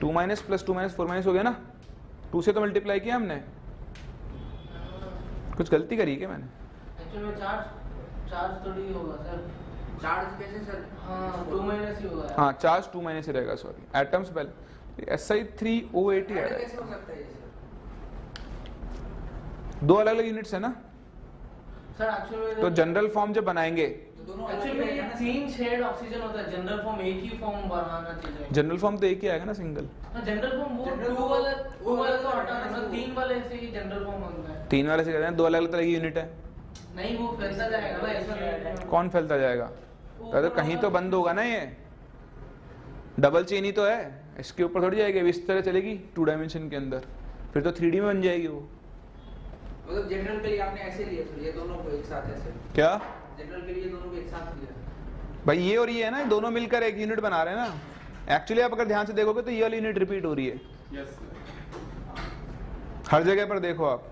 2 minus plus 2 minus 4 minus हो गया ना। 2 से तो मल्टीप्लाई किया हमने, कुछ गलती करी क्या मैंने? एक्चुअली में चार्ज थोड़ी होगा सर। चार्ज कैसे सर? हाँ 2 माइनस ही होगा। हाँ चार्ज 2 माइनस ही रहेगा, सॉरी एटम्स पहले SI3 O8 ही आ रहा है। कैसे हो सकता है ये सर? दो अलग अलग यूनिट्स है ना, सर एक्चुअली तो जनरल फॉर्म जब बनाएंगे, एक्चुअली में ये 3 शेड ऑक्सीजन होता है। जनरल फॉर्म एक ही फॉर्म बनाना चाहिए। जनरल फॉर्म तो एक ही आएगा ना, सिंगल। जनरल फॉर्म वो 2 वाला तो हटाना सर, 3 वाले से ही जनरल फॉर्म बनता है। 3 वाले से कहते हैं, दो अलग अलग तरह की यूनिट है। नहीं वो फैलता जाएगा ना, ऐसा नहीं। कौन फैलता जाएगा? तो कहीं तो बंद होगा ना, ये डबल चेन ही तो है, इसके ऊपर थोड़ी जाएगी, इस तरह चलेगी 2 डायमेंशन के अंदर, फिर तो 3D में बन जाएगी वो। मतलब जनरल के लिए आपने ऐसे लिया सर, ये दोनों को एक साथ ऐसे? क्या जनरल के लिए दोनों को एक साथ लिया भाई? ये और ये है ना, दोनों मिलकर एक यूनिट बना रहे हैं ना। एक्चुअली आप अगर ध्यान से देखोगे तो ये वाली यूनिट रिपीट हो रही है। हर जगह पर देखो आप,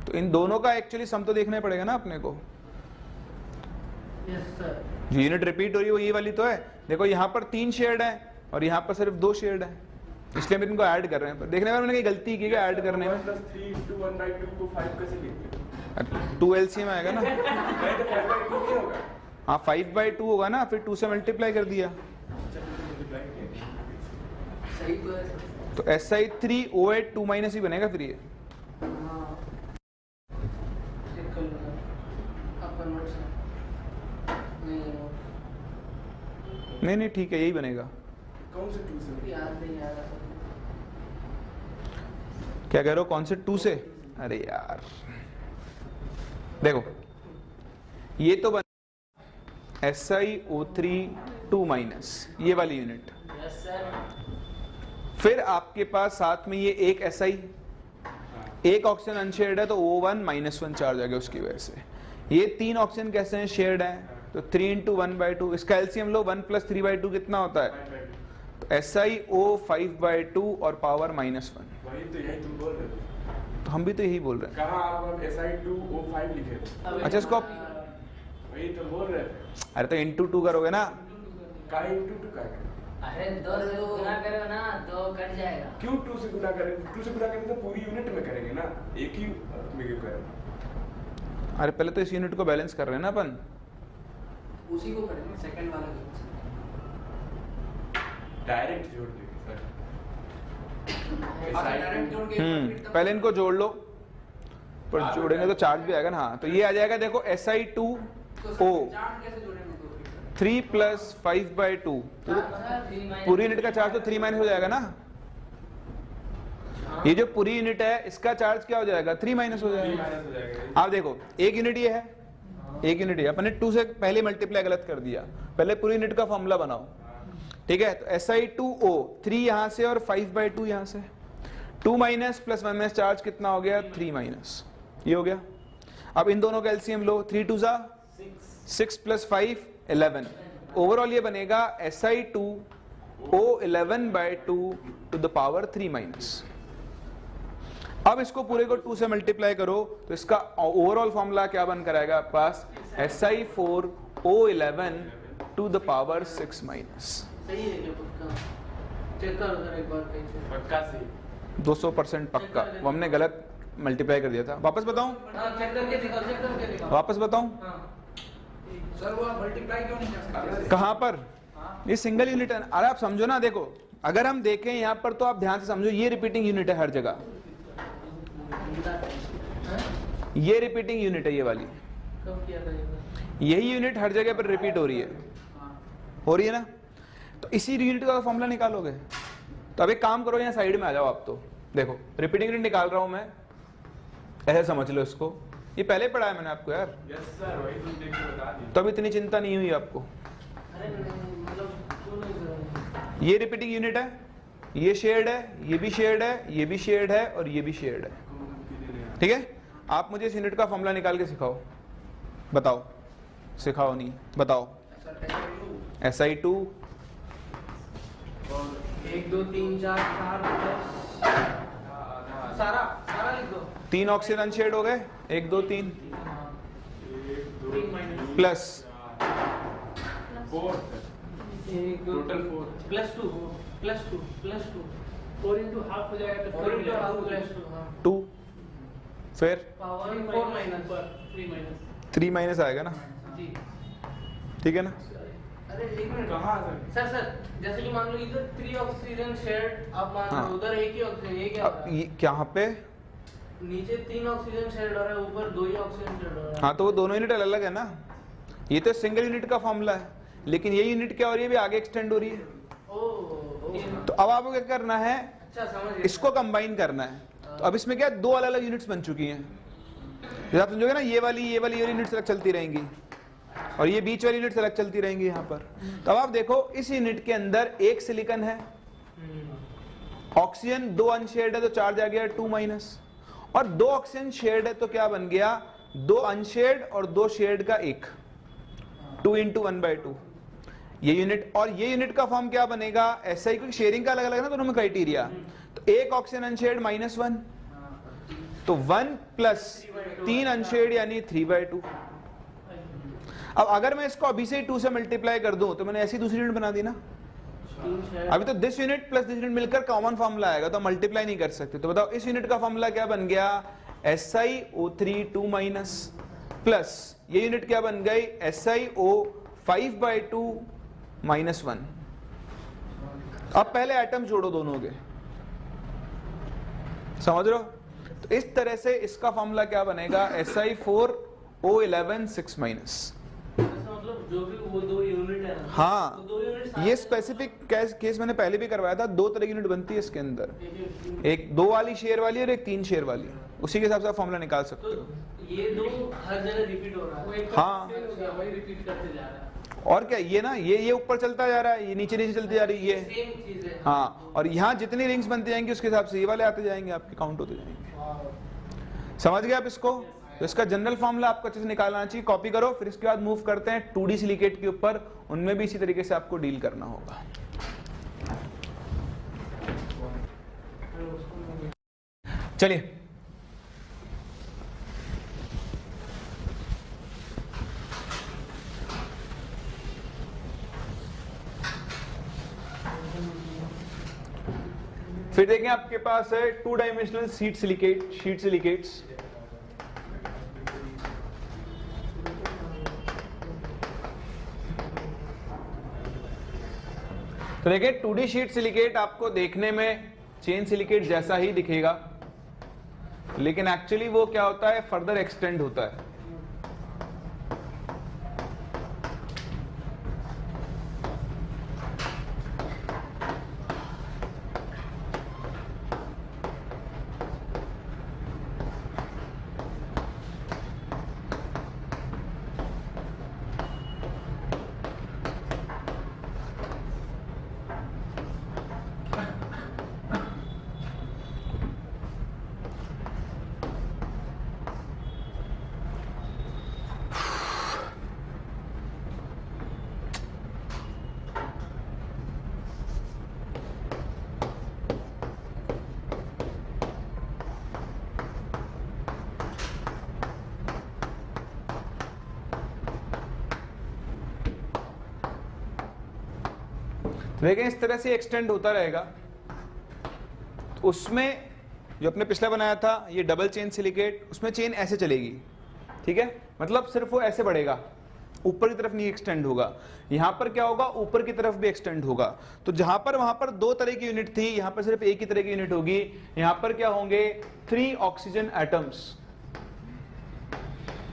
तो इन दोनों का एक्चुअली सम तो देखना ही पड़ेगा ना अपने को। Yes sir. जो यूनिट रिपीट हो रही है वो ये वाली तो है। देखो यहाँ पर 3 शेड है और यहाँ पर सिर्फ 2 शेड है, इसलिए हम इनको ऐड कर रहे हैं। पर देखने में मैंने कहीं गलती की क्या ऐड करने में? 2 LCM आएगा ना। हाँ 5/2 होगा ना, फिर 2 से मल्टीप्लाई कर दिया सही तो है सर। तो SI3 O8 2 माइनस ही बनेगा फिर ये। हाँ चेक कर लो सर आपका नोट्स नहीं नहीं ठीक है, यही बनेगा। कौन से 2 से? याद नहीं आ रहा सर। क्या कह रहे हो, कौन से 2 से? अरे यार देखो, ये तो बन SiO3 2 माइनस, ये वाली यूनिट। Yes sir. फिर आपके पास साथ में ये एक SI, एक ऑक्सीजन अनशेयर्ड है तो O1 -1 चार्ज आ गया उसकी वजह से। ये 3 ऑक्सीजन कैसे हैं, शेयर्ड है, तो 3 × 1/2। इसका एलसीएम लो, 1 + 3/2 कितना होता है? तो SiO 5/2 और पावर -1। वही तो, यही तुम बोल रहे हो। तो हम भी तो यही बोल रहे हैं। कहाँ आप Si2O5 लिखे थे? अच्छा इसको आप, वही तो बोल रहे थे। अरे तो इंटू 2 करोगे ना। का इंटू 2 का? अरे 2 से गुना करो ना, 2 कट जाएगा। क्यों 2 से गुना करेंगे? 2 से गुना करेंगे तो पूरी यूनिट में करेंगे ना, एक ही में क्यों करेंगे? अरे पहले तो इस यूनिट को बैलेंस कर रहे हैं ना अपन। उसी को करेंगे, सेकंड वाले को। डायरेक्ट जोड़ देंगे सर। डायरेक्ट जोड़ के पहले इनको जोड़ लो, पर जोड़ेंगे तो चार्ज भी आएगा ना। हाँ तो ये आ जाएगा, देखो SI2O चार्ज कैसे जोड़ेंगे? 3 + 5/2, पूरी यूनिट का चार्ज तो 3 माइनस हो जाएगा ना। ये जो पूरी यूनिट है इसका चार्ज क्या हो जाएगा, 3 माइनस हो जाएगा। आप देखो एक यूनिट ये है, एक यूनिट ये, अपन ने 2 से पहले मल्टीप्लाई गलत कर दिया। पहले पूरी यूनिट का फॉर्मूला बनाओ, ठीक है? तो Si2O 3 यहाँ से और 5/2 यहाँ से, 2 माइनस प्लस 1 माइनस चार्ज कितना हो गया, 3 माइनस, ये हो गया। अब इन दोनों का एलसीएम लो, 3 × 2 = 6 + 5 11। ओवरऑल ये बनेगा Si2O 11/2 to the power 3 minus. अब इसको पूरे को 2 से मल्टीप्लाई करो तो इसका ओवरऑल फॉर्मूला क्या बनकर आएगा आपके पास, Si4O 11 to the power 6 minus. सही है क्या पक्का? चेक करो सर एक बार कहीं से। पक्का सही? 200% पक्का। वो हमने गलत मल्टीप्लाई कर दिया था। वापस बताऊं? हाँ चेक करके दिखाओ, चेक करके दिखाओ। वापस बताऊं? हाँ सर वो मल्टीप्लाई क्यों नहीं कर सकते? कहां पर? ये सिंगल यूनिट है। अरे आप समझो ना, देखो अगर हम देखें यहाँ पर तो आप ध्यान से समझो, ये रिपीटिंग यूनिट है हर जगह, ये रिपीटिंग यूनिट है, ये वाली कब किया था ये? यही यूनिट हर जगह पर रिपीट हो रही है ना। तो इसी यूनिट का फॉर्मूला निकालोगे। तो अब एक काम करो, यहाँ साइड में आ जाओ आप। तो देखो रिपीटिंग यूनिट निकाल रहा हूं मैं, ऐसे समझ लो इसको, ये पहले पढ़ा है मैंने आपको यार। यस सर, वही तुम देख के बता दी। तब इतनी चिंता नहीं हुई आपको। अरे नहीं, मतलब क्यों नहीं करेंगे? ये रिपीटिंग यूनिट है, ये शेयर्ड है, ये भी शेयर्ड है, ये भी शेयर्ड है और ये भी शेयर्ड है, ठीक है? आप मुझे इस यूनिट का फॉर्मूला निकाल के सिखाओ, बताओ, सिखाओ नहीं बताओ। SI2 और 1 2 3 4 सारा सारा लिख दो। 3 ऑक्सीजन अनशेड हो गए, 1 2 3 plus 4 total 4 plus 2 plus 2 plus 2 4 into half हो जाएगा तो 4 इंटू हाफ प्लस 2 हाँ 2 फिर पावर 4 माइनस 3 माइनस 3 माइनस आएगा ना, जी। ठीक है ना। अरे एक मिनट कहाँ सर जैसे कि मान लो इधर 3 ऑक्सीजन शेयर्ड आप मान हाँ। लो उधर एक ही ऑक्सीजन, ये क्या हो रहा है? यहाँ पे नीचे 3 ऑक्सीजन शेयर्ड हो रहा है, ऊपर 2 ही ऑक्सीजन शेयर्ड हो रहा है। हाँ तो वो दोनों यूनिट अलग अलग है ना, ये तो सिंगल यूनिट का फॉर्मूला है, लेकिन ये यूनिट क्या हो रही है, भी आगे एक्सटेंड हो रही है। ओह तो अब आपको क्या करना है, अच्छा समझ गया। इसको कंबाइन करना है। तो अब इसमें क्या है, 2 अलग अलग यूनिट्स बन चुकी हैं। जैसे आप समझोगे ना, ये वाली यूनिट्स अलग चलती रहेंगी और ये बीच वाली यूनिट्स अलग चलती रहेंगी यहाँ पर। तो अब आप देखो, इस यूनिट के अंदर एक सिलिकॉन है, ऑक्सीजन 2 अनशेयर्ड है तो चार्ज आ गया 2 माइनस, और 2 ऑक्सीजन शेयर्ड है तो क्या बन गया, 2 अनशेयर्ड और 2 शेयर्ड का 1, 2 इंटू 1/2 ये यूनिट। और ये यूनिट का फॉर्म क्या बनेगा, SI क्योंकि शेयरिंग का अलग अलग है ना दोनों में क्राइटेरिया, तो 1 ऑक्सीजन अनशेयर्ड -1, तो 1 प्लस 3 अनशेयर्ड यानी 3/2। अब अगर मैं इसको अभी से ही 2 से मल्टीप्लाई कर दूं तो मैंने ऐसी दूसरी यूनिट बना दी ना। अभी तो this unit plus this unit मिलकर कॉमन फॉर्मूला आएगा, तो मल्टीप्लाई नहीं कर सकते। तो बताओ इस यूनिट का फॉर्मूला क्या बन गया, SiO3 2 माइनस प्लस ये यूनिट क्या बन गई, SiO 5/2 -1। अब पहले एटम जोड़ो दोनों के, समझ रहे हो। तो इस तरह से इसका फॉर्मूला क्या बनेगा, Si4O11 6 माइनस। मतलब जो भी वो 2 यूनिट है ना, हाँ, वो 2 यूनिट ये स्पेसिफिक केस मैंने पहले भी करवाया था। 2 तरह की यूनिट बनती है इसके अंदर, एक 2 वाली शेयर वाली और एक 3 शेयर वाली, उसी के हिसाब से आप फॉर्मूला निकाल सकते हो। तो ये 2 हर जगह रिपीट हो रहा है, वो एक हाँ। वही रिपीट करते जा रहा है। और क्या, ये ना ये ऊपर चलता जा रहा है, ये नीचे नीचे चलती जा रही है, ये सेम चीज है। हाँ। और यहाँ जितनी रिंग्स बनती जाएंगी उसके हिसाब से ये वाले आते जाएंगे, आपके काउंट होते जाएंगे। समझ गए आप इसको। तो इसका जनरल फॉर्मूला आपको अच्छे से निकालना चाहिए, कॉपी करो। फिर इसके बाद मूव करते हैं 2D सिलिकेट के ऊपर, उनमें भी इसी तरीके से आपको डील करना होगा। चलिए फिर देखें, आपके पास है 2 डायमेंशनल शीट सिलिकेट्स। तो देखिए 2D शीट सिलिकेट आपको देखने में चेन सिलिकेट जैसा ही दिखेगा, लेकिन एक्चुअली वो क्या होता है, फर्दर एक्सटेंड होता है। लेकिन इस तरह से एक्सटेंड होता रहेगा। तो उसमें जो अपने पिछला बनाया था ये डबल चेन सिलिकेट, उसमें चेन ऐसे चलेगी, ठीक है, मतलब सिर्फ वो ऐसे बढ़ेगा, ऊपर की तरफ नहीं एक्सटेंड होगा। यहां पर क्या होगा, ऊपर की तरफ भी एक्सटेंड होगा। तो जहां पर वहां पर 2 तरह की यूनिट थी, यहां पर सिर्फ एक ही तरह की यूनिट होगी। यहां पर क्या होंगे, 3 oxygen atoms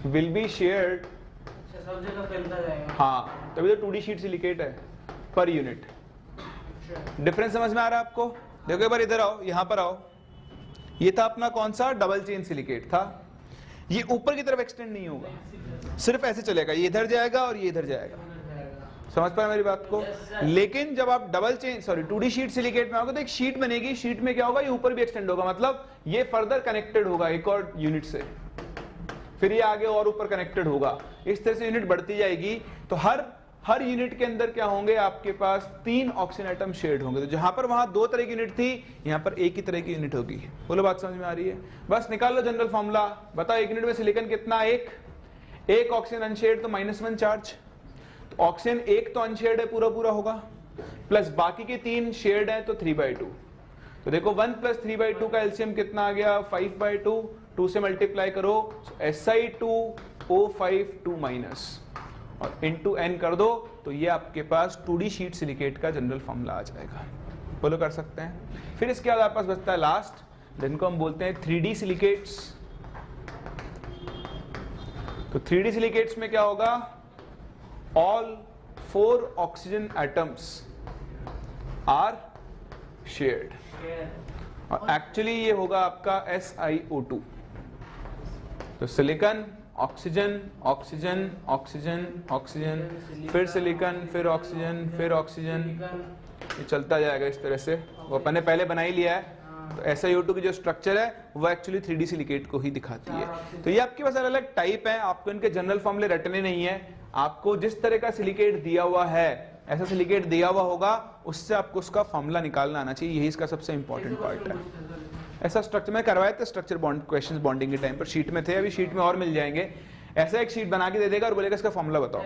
will be shared. सब जगह फैलता जाएगा। हाँ, तभी तो 2D शीट सिलिकेट है पर यूनिट। डिफरेंस समझ में आ रहा है आपको। देखो एक बार इधर आओ, यहां पर आओ। ये था अपना कौन सा, डबल चेन सिलिकेट था। ये ऊपर की तरफ एक्सटेंड नहीं होगा, सिर्फ ऐसे चलेगा, ये इधर जाएगा और ये इधर जाएगा। समझ पाए मेरी बात को। लेकिन जब आप double chain 2D sheet silicate में आओगे तो एक शीट बनेगी, शीट में क्या होगा, ये ऊपर भी एक्सटेंड होगा, मतलब ये फर्दर कनेक्टेड होगा एक और यूनिट से। फिर ये आगे और ऊपर कनेक्टेड होगा, इस तरह से यूनिट बढ़ती जाएगी। तो हर यूनिट के अंदर क्या होंगे, आपके पास 3 ऑक्सीजन एटम शेयर्ड होंगे। तो जहां पर वहां 2 तरह की यूनिट थी, यहां पर एक ही तरह की यूनिट होगी। बोलो बात समझ में आ रही है? बस निकाल लो जनरल फॉर्मूला, बताओ एक यूनिट में सिलिकॉन कितना, एक ऑक्सीजन अनशेयर्ड तो -1 चार्ज, तो ऑक्सीजन एक तो अनशेयर्ड है, पूरा पूरा होगा, प्लस बाकी के 3 शेयर्ड है तो 3/2। तो देखो 1 + 3/2 का एलसीएम कितना आ गया, 5/2, 2 से मल्टीप्लाई करो, Si2O5 2- और इंटू n कर दो, तो ये आपके पास 2D शीट सिलिकेट का जनरल फॉर्मूला आ जाएगा। बोलो कर सकते हैं। फिर इसके बाद आपके पास बचता है लास्ट, जिनको हम बोलते हैं 3D सिलिकेट्स। तो 3D सिलिकेट्स में क्या होगा, all 4 oxygen atoms are shared, और एक्चुअली ये होगा आपका SiO2। तो silicon, oxygen, oxygen, oxygen, oxygen, फिर सिलिकॉन, फिर ऑक्सीजन, फिर ऑक्सीजन, ये चलता जाएगा इस तरह से। वो अपन ने पहले बना ही लिया है। तो SiO2 की जो स्ट्रक्चर है वो एक्चुअली 3D सिलिकेट को ही दिखाती है। तो ये आपके पास अलग अलग टाइप है, आपको इनके जनरल फॉर्मूले रटने नहीं है। आपको जिस तरह का सिलिकेट दिया हुआ है, ऐसा सिलिकेट दिया हुआ होगा, उससे आपको उसका फॉर्मूला निकालना आना चाहिए। यही इसका सबसे इंपॉर्टेंट पार्ट है। ऐसा स्ट्रक्चर में करवाए थे, स्ट्रक्चर बॉन्ड क्वेश्चंस बॉन्डिंग के टाइम पर शीट में थे, अभी शीट में और मिल जाएंगे। ऐसा एक शीट बना के दे देगा और बोलेगा इसका फॉर्मूला बताओ।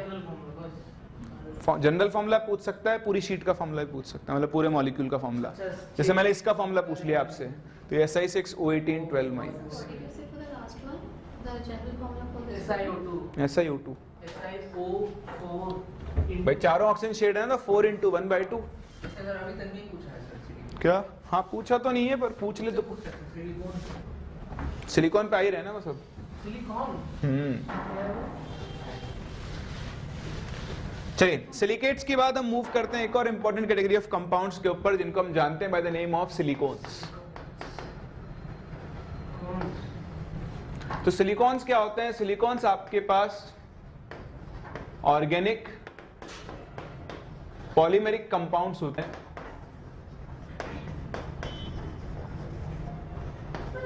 जनरल फॉर्मूला पूछ सकता है, पूरी शीट का फॉर्मूला भी पूछ सकता है, मतलब पूरे मॉलिक्यूल का फॉर्मूला। जैसे मैंने इसका फॉर्मूला पूछ लिया आपसे, तो Si6O18 12-। SiO2 भाई चारों ऑक्सीजन शेड है ना, 4 × 1/2। सर अभी तक नहीं पूछा है सर। क्या? हाँ पूछा तो नहीं है, पर पूछ ले तो। सिलिकॉन पे आ ही रहे ना वो सब। चलिए सिलिकेट्स के बाद हम मूव करते हैं एक और इंपॉर्टेंट कैटेगरी ऑफ कंपाउंड्स के ऊपर, जिनको हम जानते हैं by the name of silicones. तो सिलिकॉन्स क्या होते हैं? सिलिकॉन्स आपके पास ऑर्गेनिक पॉलीमेरिक कंपाउंड्स होते हैं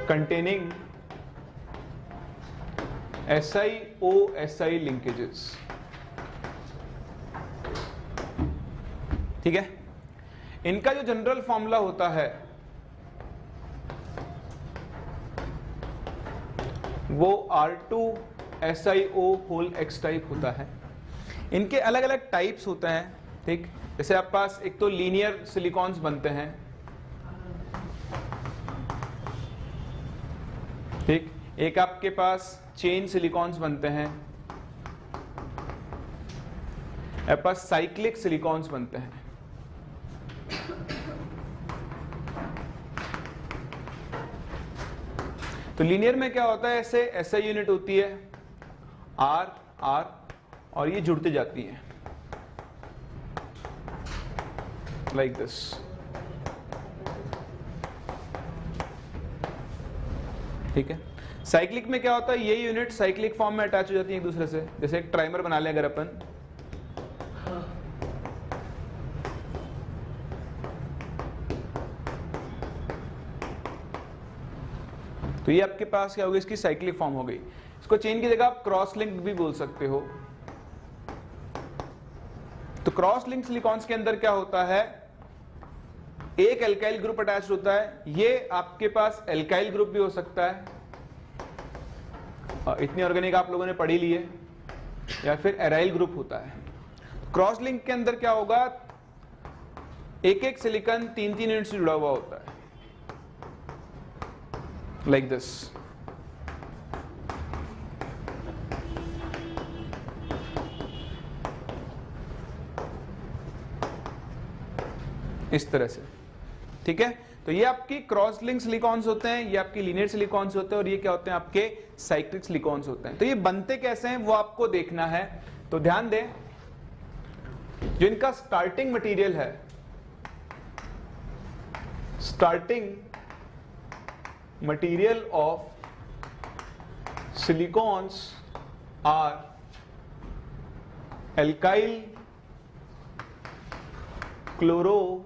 containing SiO-Si linkages। ठीक है, इनका जो जनरल फॉर्मूला होता है वो R2SiO(X) टाइप होता है। इनके अलग अलग टाइप्स होते हैं, ठीक। जैसे आपके पास एक तो लीनियर सिलिकॉन्स बनते हैं, ठीक। एक आपके पास चेन सिलिकॉन्स बनते हैं, आपके पास साइक्लिक सिलिकॉन्स बनते हैं। तो लीनियर में क्या होता है, ऐसे SI यूनिट होती है R R और ये जुड़ती जाती हैं लाइक दिस। ठीक है। साइक्लिक में क्या होता है, ये यूनिट साइक्लिक फॉर्म में अटैच हो जाती है एक दूसरे से। जैसे एक ट्राइमर बना लें अगर अपन, तो ये आपके पास क्या होगी, इसकी साइक्लिक फॉर्म हो गई। इसको चेन की जगह आप क्रॉस लिंक भी बोल सकते हो। तो क्रॉस लिंक सिलिकॉन्स के अंदर क्या होता है, एक एल्काइल ग्रुप अटैच होता है। ये आपके पास एल्काइल ग्रुप भी हो सकता है, इतनी ऑर्गेनिक आप लोगों ने पढ़ी ली है, या फिर एराइल ग्रुप होता है। क्रॉस लिंक के अंदर क्या होगा, एक एक सिलिकॉन 3-3 यूनिट से जुड़ा हुआ होता है लाइक दिस। इस तरह से, ठीक है। तो ये आपकी क्रॉस लिंक सिलिकॉन्स होते हैं, ये आपकी लीनियर सिलिकॉन्स होते हैं, और ये क्या होते हैं, आपके साइक्लिक सिलिकॉन्स होते हैं। तो ये बनते कैसे हैं वो आपको देखना है। तो ध्यान दें, जो इनका स्टार्टिंग मटेरियल है, starting material of silicones are alkyl chloro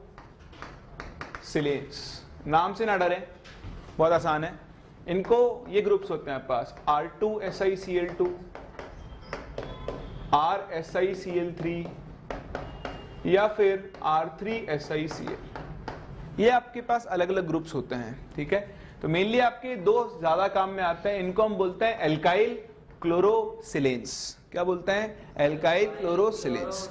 silanes. नाम से ना डरें, बहुत आसान है। इनको ये ग्रुप्स होते हैं आपके पास R2SiCl2, RSiCl3 या फिर R3SiCl। ये आपके पास अलग अलग ग्रुप्स होते हैं, ठीक है। तो मेनली आपके दो ज्यादा काम में आते हैं, इनको हम बोलते हैं एल्काइल क्लोरोसिलेंस। क्या बोलते हैं? एल्काइल क्लोरोसिलेंस।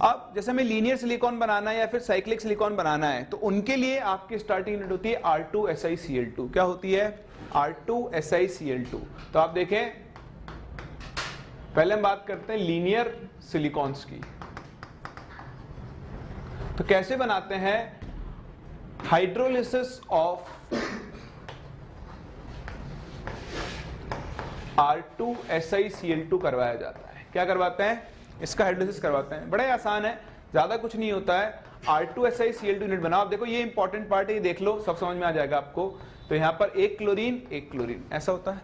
अब जैसे हमें लीनियर सिलिकॉन बनाना है या फिर साइक्लिक सिलिकॉन बनाना है, तो उनके लिए आपकी स्टार्टिंग यूनिट होती है R2SiCl2। क्या होती है? R2SiCl2। तो आप देखें, पहले हम बात करते हैं लीनियर सिलिकॉन्स की। तो कैसे बनाते हैं? हाइड्रोलिसिस ऑफ R2SiCl2 करवाया जाता है। क्या करवाते हैं? इसका हाइड्रोलिसिस करवाते हैं। बड़ा ही आसान है, ज्यादा कुछ नहीं होता है। R2SiCl2 यूनिट बनाओ। आप देखो, ये इंपॉर्टेंट पार्ट है, ये देख लो, सब समझ में आ जाएगा आपको। तो यहां पर एक क्लोरीन एक क्लोरीन, ऐसा होता है।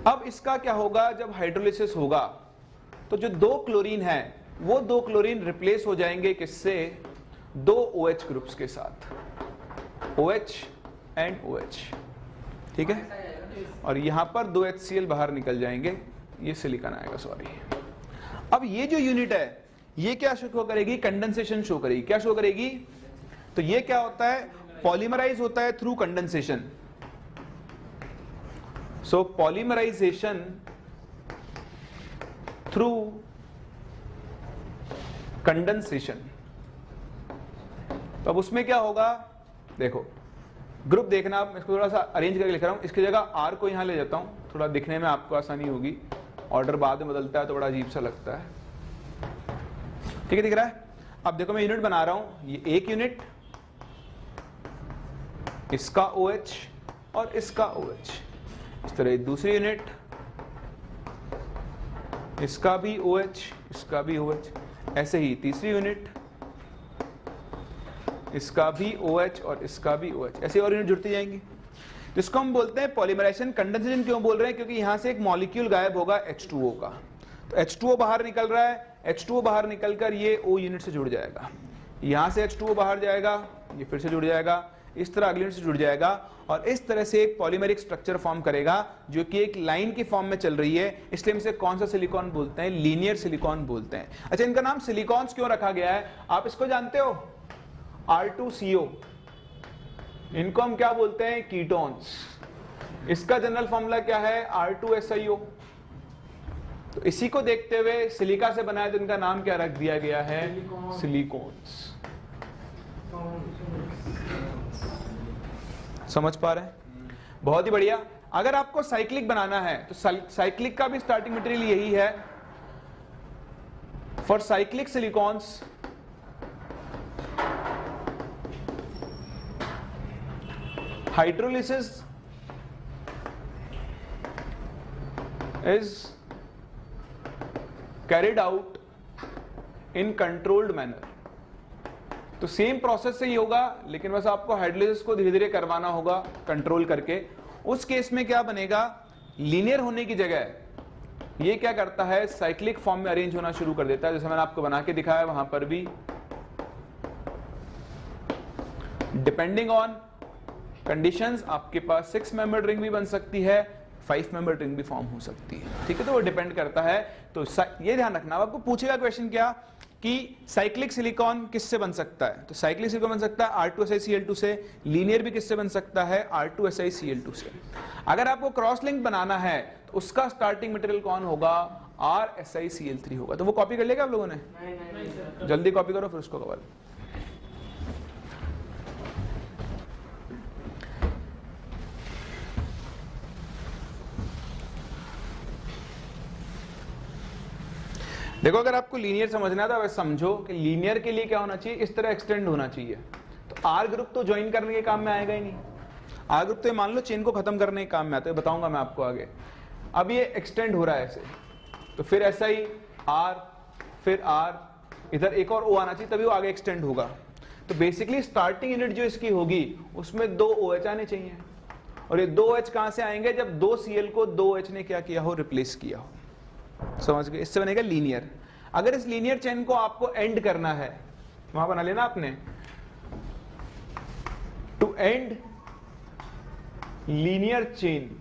अब इसका क्या होगा? जब हाइड्रोलिसिस होगा तो जो दो क्लोरीन है वो दो क्लोरीन रिप्लेस हो जाएंगे किससे? दो OH ग्रुप्स के साथ, OH एंड OH, ठीक है। और यहां पर दो HCl बाहर निकल जाएंगे, ये सिलिकॉन आएगा, सॉरी। अब ये जो यूनिट है ये क्या शो करेगी? कंडेंसेशन शो करेगी। क्या शो करेगी? तो ये क्या होता है? पॉलीमराइज होता है थ्रू कंडेंसेशन। सो पॉलीमराइजेशन थ्रू कंडेंसेशन। तो अब उसमें क्या होगा? देखो, ग्रुप देखना, आप इसको थोड़ा सा अरेंज करके लिख रहा हूं। इसकी जगह R को यहां ले जाता हूं, थोड़ा दिखने में आपको आसानी होगी। ऑर्डर बाद में बदलता है तो बड़ा अजीब सा लगता है, ठीक है। दिख रहा है? अब देखो, मैं यूनिट बना रहा हूं। ये एक यूनिट, इसका OH और इसका OH। इस तरह दूसरी यूनिट, इसका भी OH, इसका भी OH। ऐसे ही तीसरी यूनिट, इसका भी OH और इसका भी OH। ऐसे और यूनिट जुड़ती जाएंगी। जिसको हम बोलते हैं पॉलीमराइजेशन। कंडेंसेशन क्यों बोल रहे हैं? क्योंकि यहां से एक मॉलिक्यूल गायब होगा H2O का। तो H2O बाहर निकल रहा है, H2O बाहर निकलकर ये O यूनिट से जुड़ जाएगा। यहां से H2O बाहर जाएगा, ये फिर से जुड़ जाएगा, इस तरह अगले यूनिट से जुड़ जाएगा, और इस तरह से एक पॉलीमेरिक स्ट्रक्चर फॉर्म करेगा जो कि एक लाइन की फॉर्म में चल रही है। इसलिए इसे कौन सा सिलिकॉन बोलते हैं? लीनियर सिलिकॉन बोलते हैं। अच्छा, इनका नाम सिलिकॉन्स क्यों रखा गया है? आप इसको जानते हो? R2CO, इनको हम क्या बोलते हैं? कीटोन्स। इसका जनरल फॉर्मूला क्या है? R2SiO। तो इसी को देखते हुए सिलिका से बनाया, तो इनका नाम क्या रख दिया गया है? सिलिकॉन्स। समझ पा रहे हैं? बहुत ही बढ़िया। अगर आपको साइक्लिक बनाना है तो साइक्लिक का भी स्टार्टिंग मटेरियल यही है। For cyclic silicones hydrolysis is carried out in controlled manner। तो सेम प्रोसेस से ही होगा, लेकिन बस आपको हाइड्रोलिसिस को धीरे धीरे करवाना होगा कंट्रोल करके। उस केस में क्या बनेगा? लीनियर होने की जगह ये क्या करता है? साइक्लिक फॉर्म में अरेंज होना शुरू कर देता है, जैसे मैंने आपको बना के दिखाया। वहां पर भी डिपेंडिंग ऑन कंडीशंस आपके पास 6 मेंबर्ड रिंग भी बन सकती है, 5 मेंबर्ड रिंग भी फॉर्म हो सकती है, ठीक है। तो वो डिपेंड करता है। तो ये ध्यान रखना, आपको पूछेगा क्वेश्चन क्या कि साइक्लिक सिलिकॉन किससे बन सकता है? तो साइक्लिक सिलिकॉन बन सकता है R2SiCl2 से। लीनियर भी किससे बन सकता है? R2SiCl2 से। अगर आपको क्रॉस लिंक बनाना है तो उसका स्टार्टिंग मटेरियल कौन होगा? RSiCl3 होगा। तो वो कॉपी कर लेगा आप लोगों ने? नहीं, जल्दी कॉपी करो, फिर उसको कवर। देखो, अगर आपको लीनियर समझना था, वैसे समझो कि लीनियर के लिए क्या होना चाहिए? इस तरह एक्सटेंड होना चाहिए। तो R ग्रुप तो ज्वाइन करने के काम में आएगा ही नहीं। R ग्रुप तो मान लो चेन को खत्म करने के काम में आता है, बताऊंगा मैं आपको आगे। अब ये एक्सटेंड हो रहा है ऐसे, तो फिर ऐसा ही R, फिर R, इधर एक और O आना चाहिए, तभी वो आगे एक्सटेंड होगा। तो बेसिकली स्टार्टिंग यूनिट जो इसकी होगी उसमें 2 OH आने चाहिए। और ये 2 OH कहां से आएंगे? जब 2 Cl को 2 OH ने क्या किया हो? रिप्लेस किया हो। समझ गए? इससे बनेगा लीनियर। अगर इस लीनियर चेन को आपको एंड करना है, वहां बना लेना आपने, two and linear chain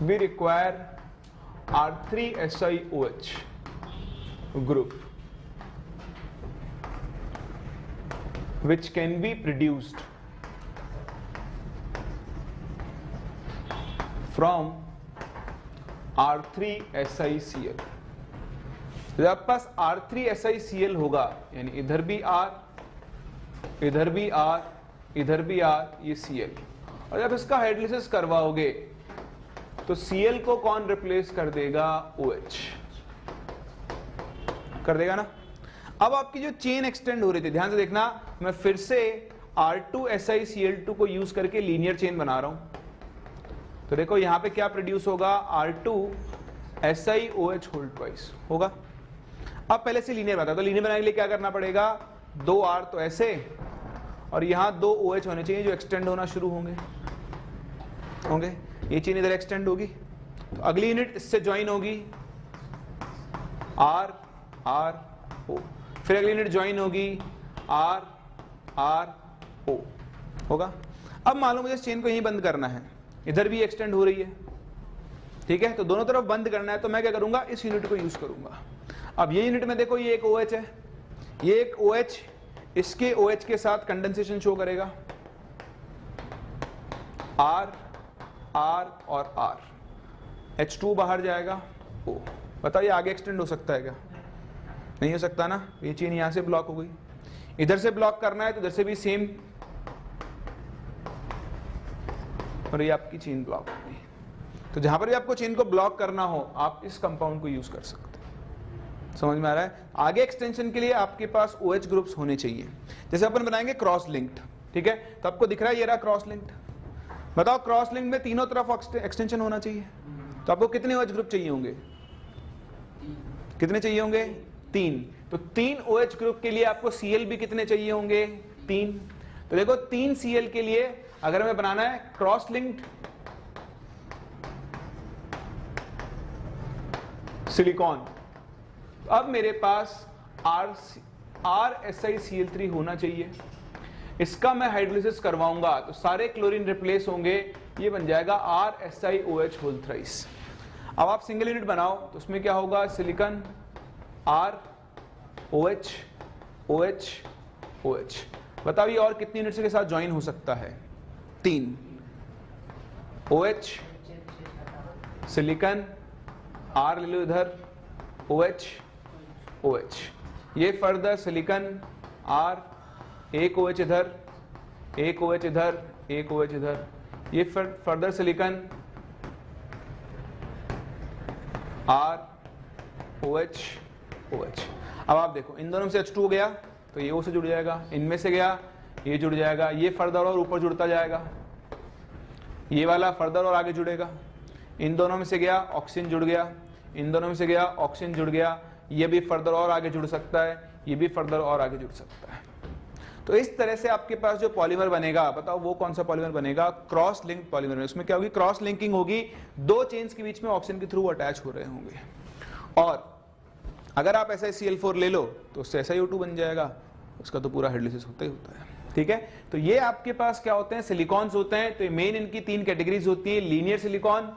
we require R3SiOH group which can be produced from R3SiCl। जब आपके पास R3SiCl होगा, यानी इधर भी R, इधर भी R, इधर भी R, ये Cl, और जब इसका हाइड्रोलिसिस करवाओगे तो Cl को कौन रिप्लेस कर देगा? OH कर देगा ना। अब आपकी जो चेन एक्सटेंड हो रही थी, ध्यान से देखना, मैं फिर से R2SiCl2 को यूज करके लीनियर चेन बना रहा हूं। तो देखो यहां पे क्या प्रोड्यूस होगा? R2SiOH होल ट्वाइस होगा। अब पहले से लीनियर बता, तो लीनियर बनाने के लिए क्या करना पड़ेगा? 2R तो ऐसे, और यहां 2 OH होने चाहिए जो एक्सटेंड होना शुरू होंगे। ये चेन इधर एक्सटेंड होगी, तो अगली यूनिट इससे ज्वाइन होगी R R O, फिर अगली यूनिट ज्वाइन होगी R R O होगा। अब मालूम मुझे इस चेन को यहीं बंद करना है, इधर भी एक्सटेंड हो रही है, ठीक है, तो दोनों तरफ बंद करना है, तो मैं क्या करूंगा? इस यूनिट को यूज करूंगा। अब ये यूनिट में देखो, ये एक OH है, ये एक OH, इसके OH के साथ कंडेंसेशन शो करेगा, R R और R, H2 बाहर जाएगा, O। बताओ ये आगे एक्सटेंड हो सकता है क्या? नहीं हो सकता ना। ये चेन यहां से ब्लॉक हो गई, इधर से ब्लॉक करना है तो इधर से भी सेम, और ये आपकी चेन ब्लॉक हो गई। तो जहां पर भी आपको चेन को ब्लॉक करना हो, आप इस कंपाउंड को यूज कर सकते हैं। समझ में आ रहा है? आगे एक्सटेंशन के लिए आपके पास OH ग्रुप्स होने चाहिए। जैसे अपन बनाएंगे क्रॉस लिंक्ड, ठीक है, तो आपको दिख रहा है ये रहा क्रॉस लिंक्ड। बताओ क्रॉस लिंक में तीनों तरफ एक्सटेंशन होना चाहिए, तो आपको कितने OH ग्रुप चाहिए होंगे? कितने चाहिए होंगे? 3। तो 3 OH ग्रुप के लिए आपको Cl भी कितने चाहिए होंगे? 3। तो देखो 3 Cl के लिए अगर हमें बनाना है क्रॉस लिंक्ड सिलिकॉन, अब मेरे पास RSiCl3 होना चाहिए। इसका मैं हाइड्रोलिसिस करवाऊंगा तो सारे क्लोरीन रिप्लेस होंगे, ये बन जाएगा RSiOH होल थ्राइस। अब आप सिंगल यूनिट बनाओ तो उसमें क्या होगा? Silicon R OH OH OH। बताओ ये और कितनी यूनिट्स के साथ ज्वाइन हो सकता है? 3। OH सिलिकॉन R ले लो इधर, OH OH, ये फर्दर सिलिकॉन R, एक OH इधर, एक OH इधर, एक OH इधर, ये further silicon R OH OH। अब आप देखो इन दोनों से H2 गया तो ये O से जुड़ जाएगा, इनमें से गया ये जुड़ जाएगा, ये फर्दर और ऊपर जुड़ता जाएगा, ये वाला फर्दर और आगे जुड़ेगा, इन दोनों में से गया ऑक्सीजन जुड़ गया, इन दोनों में से गया ऑक्सीजन जुड़ गया, ये भी फर्दर और आगे जुड़ सकता है, ये भी फर्दर और आगे जुड़ सकता है। तो इस तरह से आपके पास जो पॉलीमर बनेगा, बताओ वो कौन सा पॉलीमर बनेगा? Cross linked polymer. उसमें क्या होगी? क्रॉस लिंकिंग होगी, 2 चेन्स के बीच में ऑक्सीजन के थ्रू अटैच हो रहे होंगे। और अगर आप SiCl4 ले लो तो उससे SiO2 बन जाएगा, उसका तो पूरा हाइड्रोलिसिस होता ही होता है, ठीक है। तो ये आपके पास क्या होते हैं? सिलिकॉन्स होते हैं। तो मेन इनकी 3 कैटेगरीज होती है, linear silicon,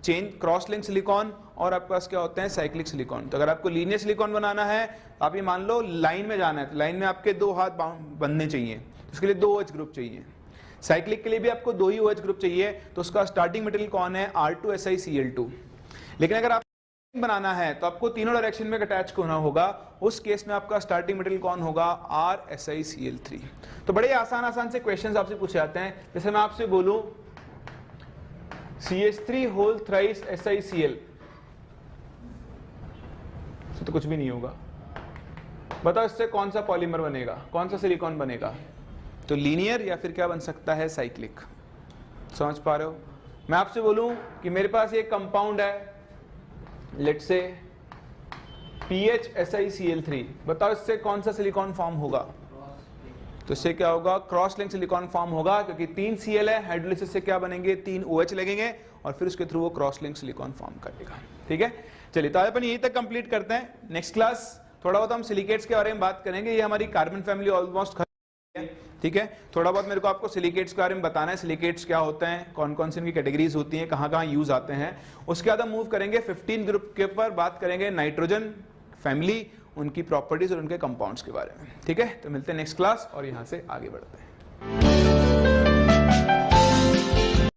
chain cross link silicon, और आपके पास क्या होते हैं? Cyclic silicon. तो अगर आपको लीनियर सिलिकॉन बनाना है तो आप ये मान लो लाइन में जाना है, तो लाइन में आपके 2 हाथ बनने चाहिए, तो उसके लिए 2 OH ग्रुप चाहिए। साइक्लिक के लिए भी आपको 2 ही OH ग्रुप चाहिए, तो उसका स्टार्टिंग मटेरियल कौन है? R2SiCl2। लेकिन अगर आप बनाना है तो आपको तीनों डायरेक्शन में अटैच होना होगा, उस केस में आपका स्टार्टिंग मटेरियल कौन होगा? RSiCl3। तो बड़े आसान से क्वेश्चंस आपसे पूछे जाते हैं। जैसे मैं आपसे बोलूं CH3 होल थ्राइस SiCl, तो कुछ भी नहीं होगा। बताओ इससे कौन सा पॉलीमर बनेगा, कौन सा सिलिकॉन बनेगा? तो लीनियर या फिर क्या बन सकता है? साइक्लिक। समझ पा रहे हो? मैं आपसे बोलूं कि मेरे पास एक कंपाउंड है, लेट्स से PHSiCl3, बताओ इससे कौन सा सिलिकॉन फॉर्म होगा? तो इससे क्या होगा? क्रॉस लिंक सिलिकॉन फॉर्म होगा, क्योंकि 3 Cl है, हाइड्रोलिसिस से क्या बनेंगे? 3 OH लगेंगे और फिर उसके थ्रू वो क्रॉस लिंक सिलिकॉन फॉर्म करेगा, ठीक है। चलिए तो आज अपन यहीं तक कंप्लीट करते हैं। नेक्स्ट क्लास थोड़ा बहुत हम सिलिकेट्स के बारे में बात करेंगे। ये हमारी कार्बन फैमिली ऑलमोस्ट खत्म है, ठीक है। थोड़ा बहुत मेरे को आपको सिलिकेट्स के बारे में बताना है, सिलिकेट्स क्या होते हैं, कौन कौन सी इनकी कैटेगरीज होती हैं, कहाँ कहाँ यूज आते हैं। उसके बाद हम मूव करेंगे 15 ग्रुप के ऊपर, बात करेंगे नाइट्रोजन फैमिली, उनकी प्रॉपर्टीज और उनके कंपाउंड्स के बारे में, ठीक है। तो मिलते हैं नेक्स्ट क्लास और यहाँ से आगे बढ़ते हैं।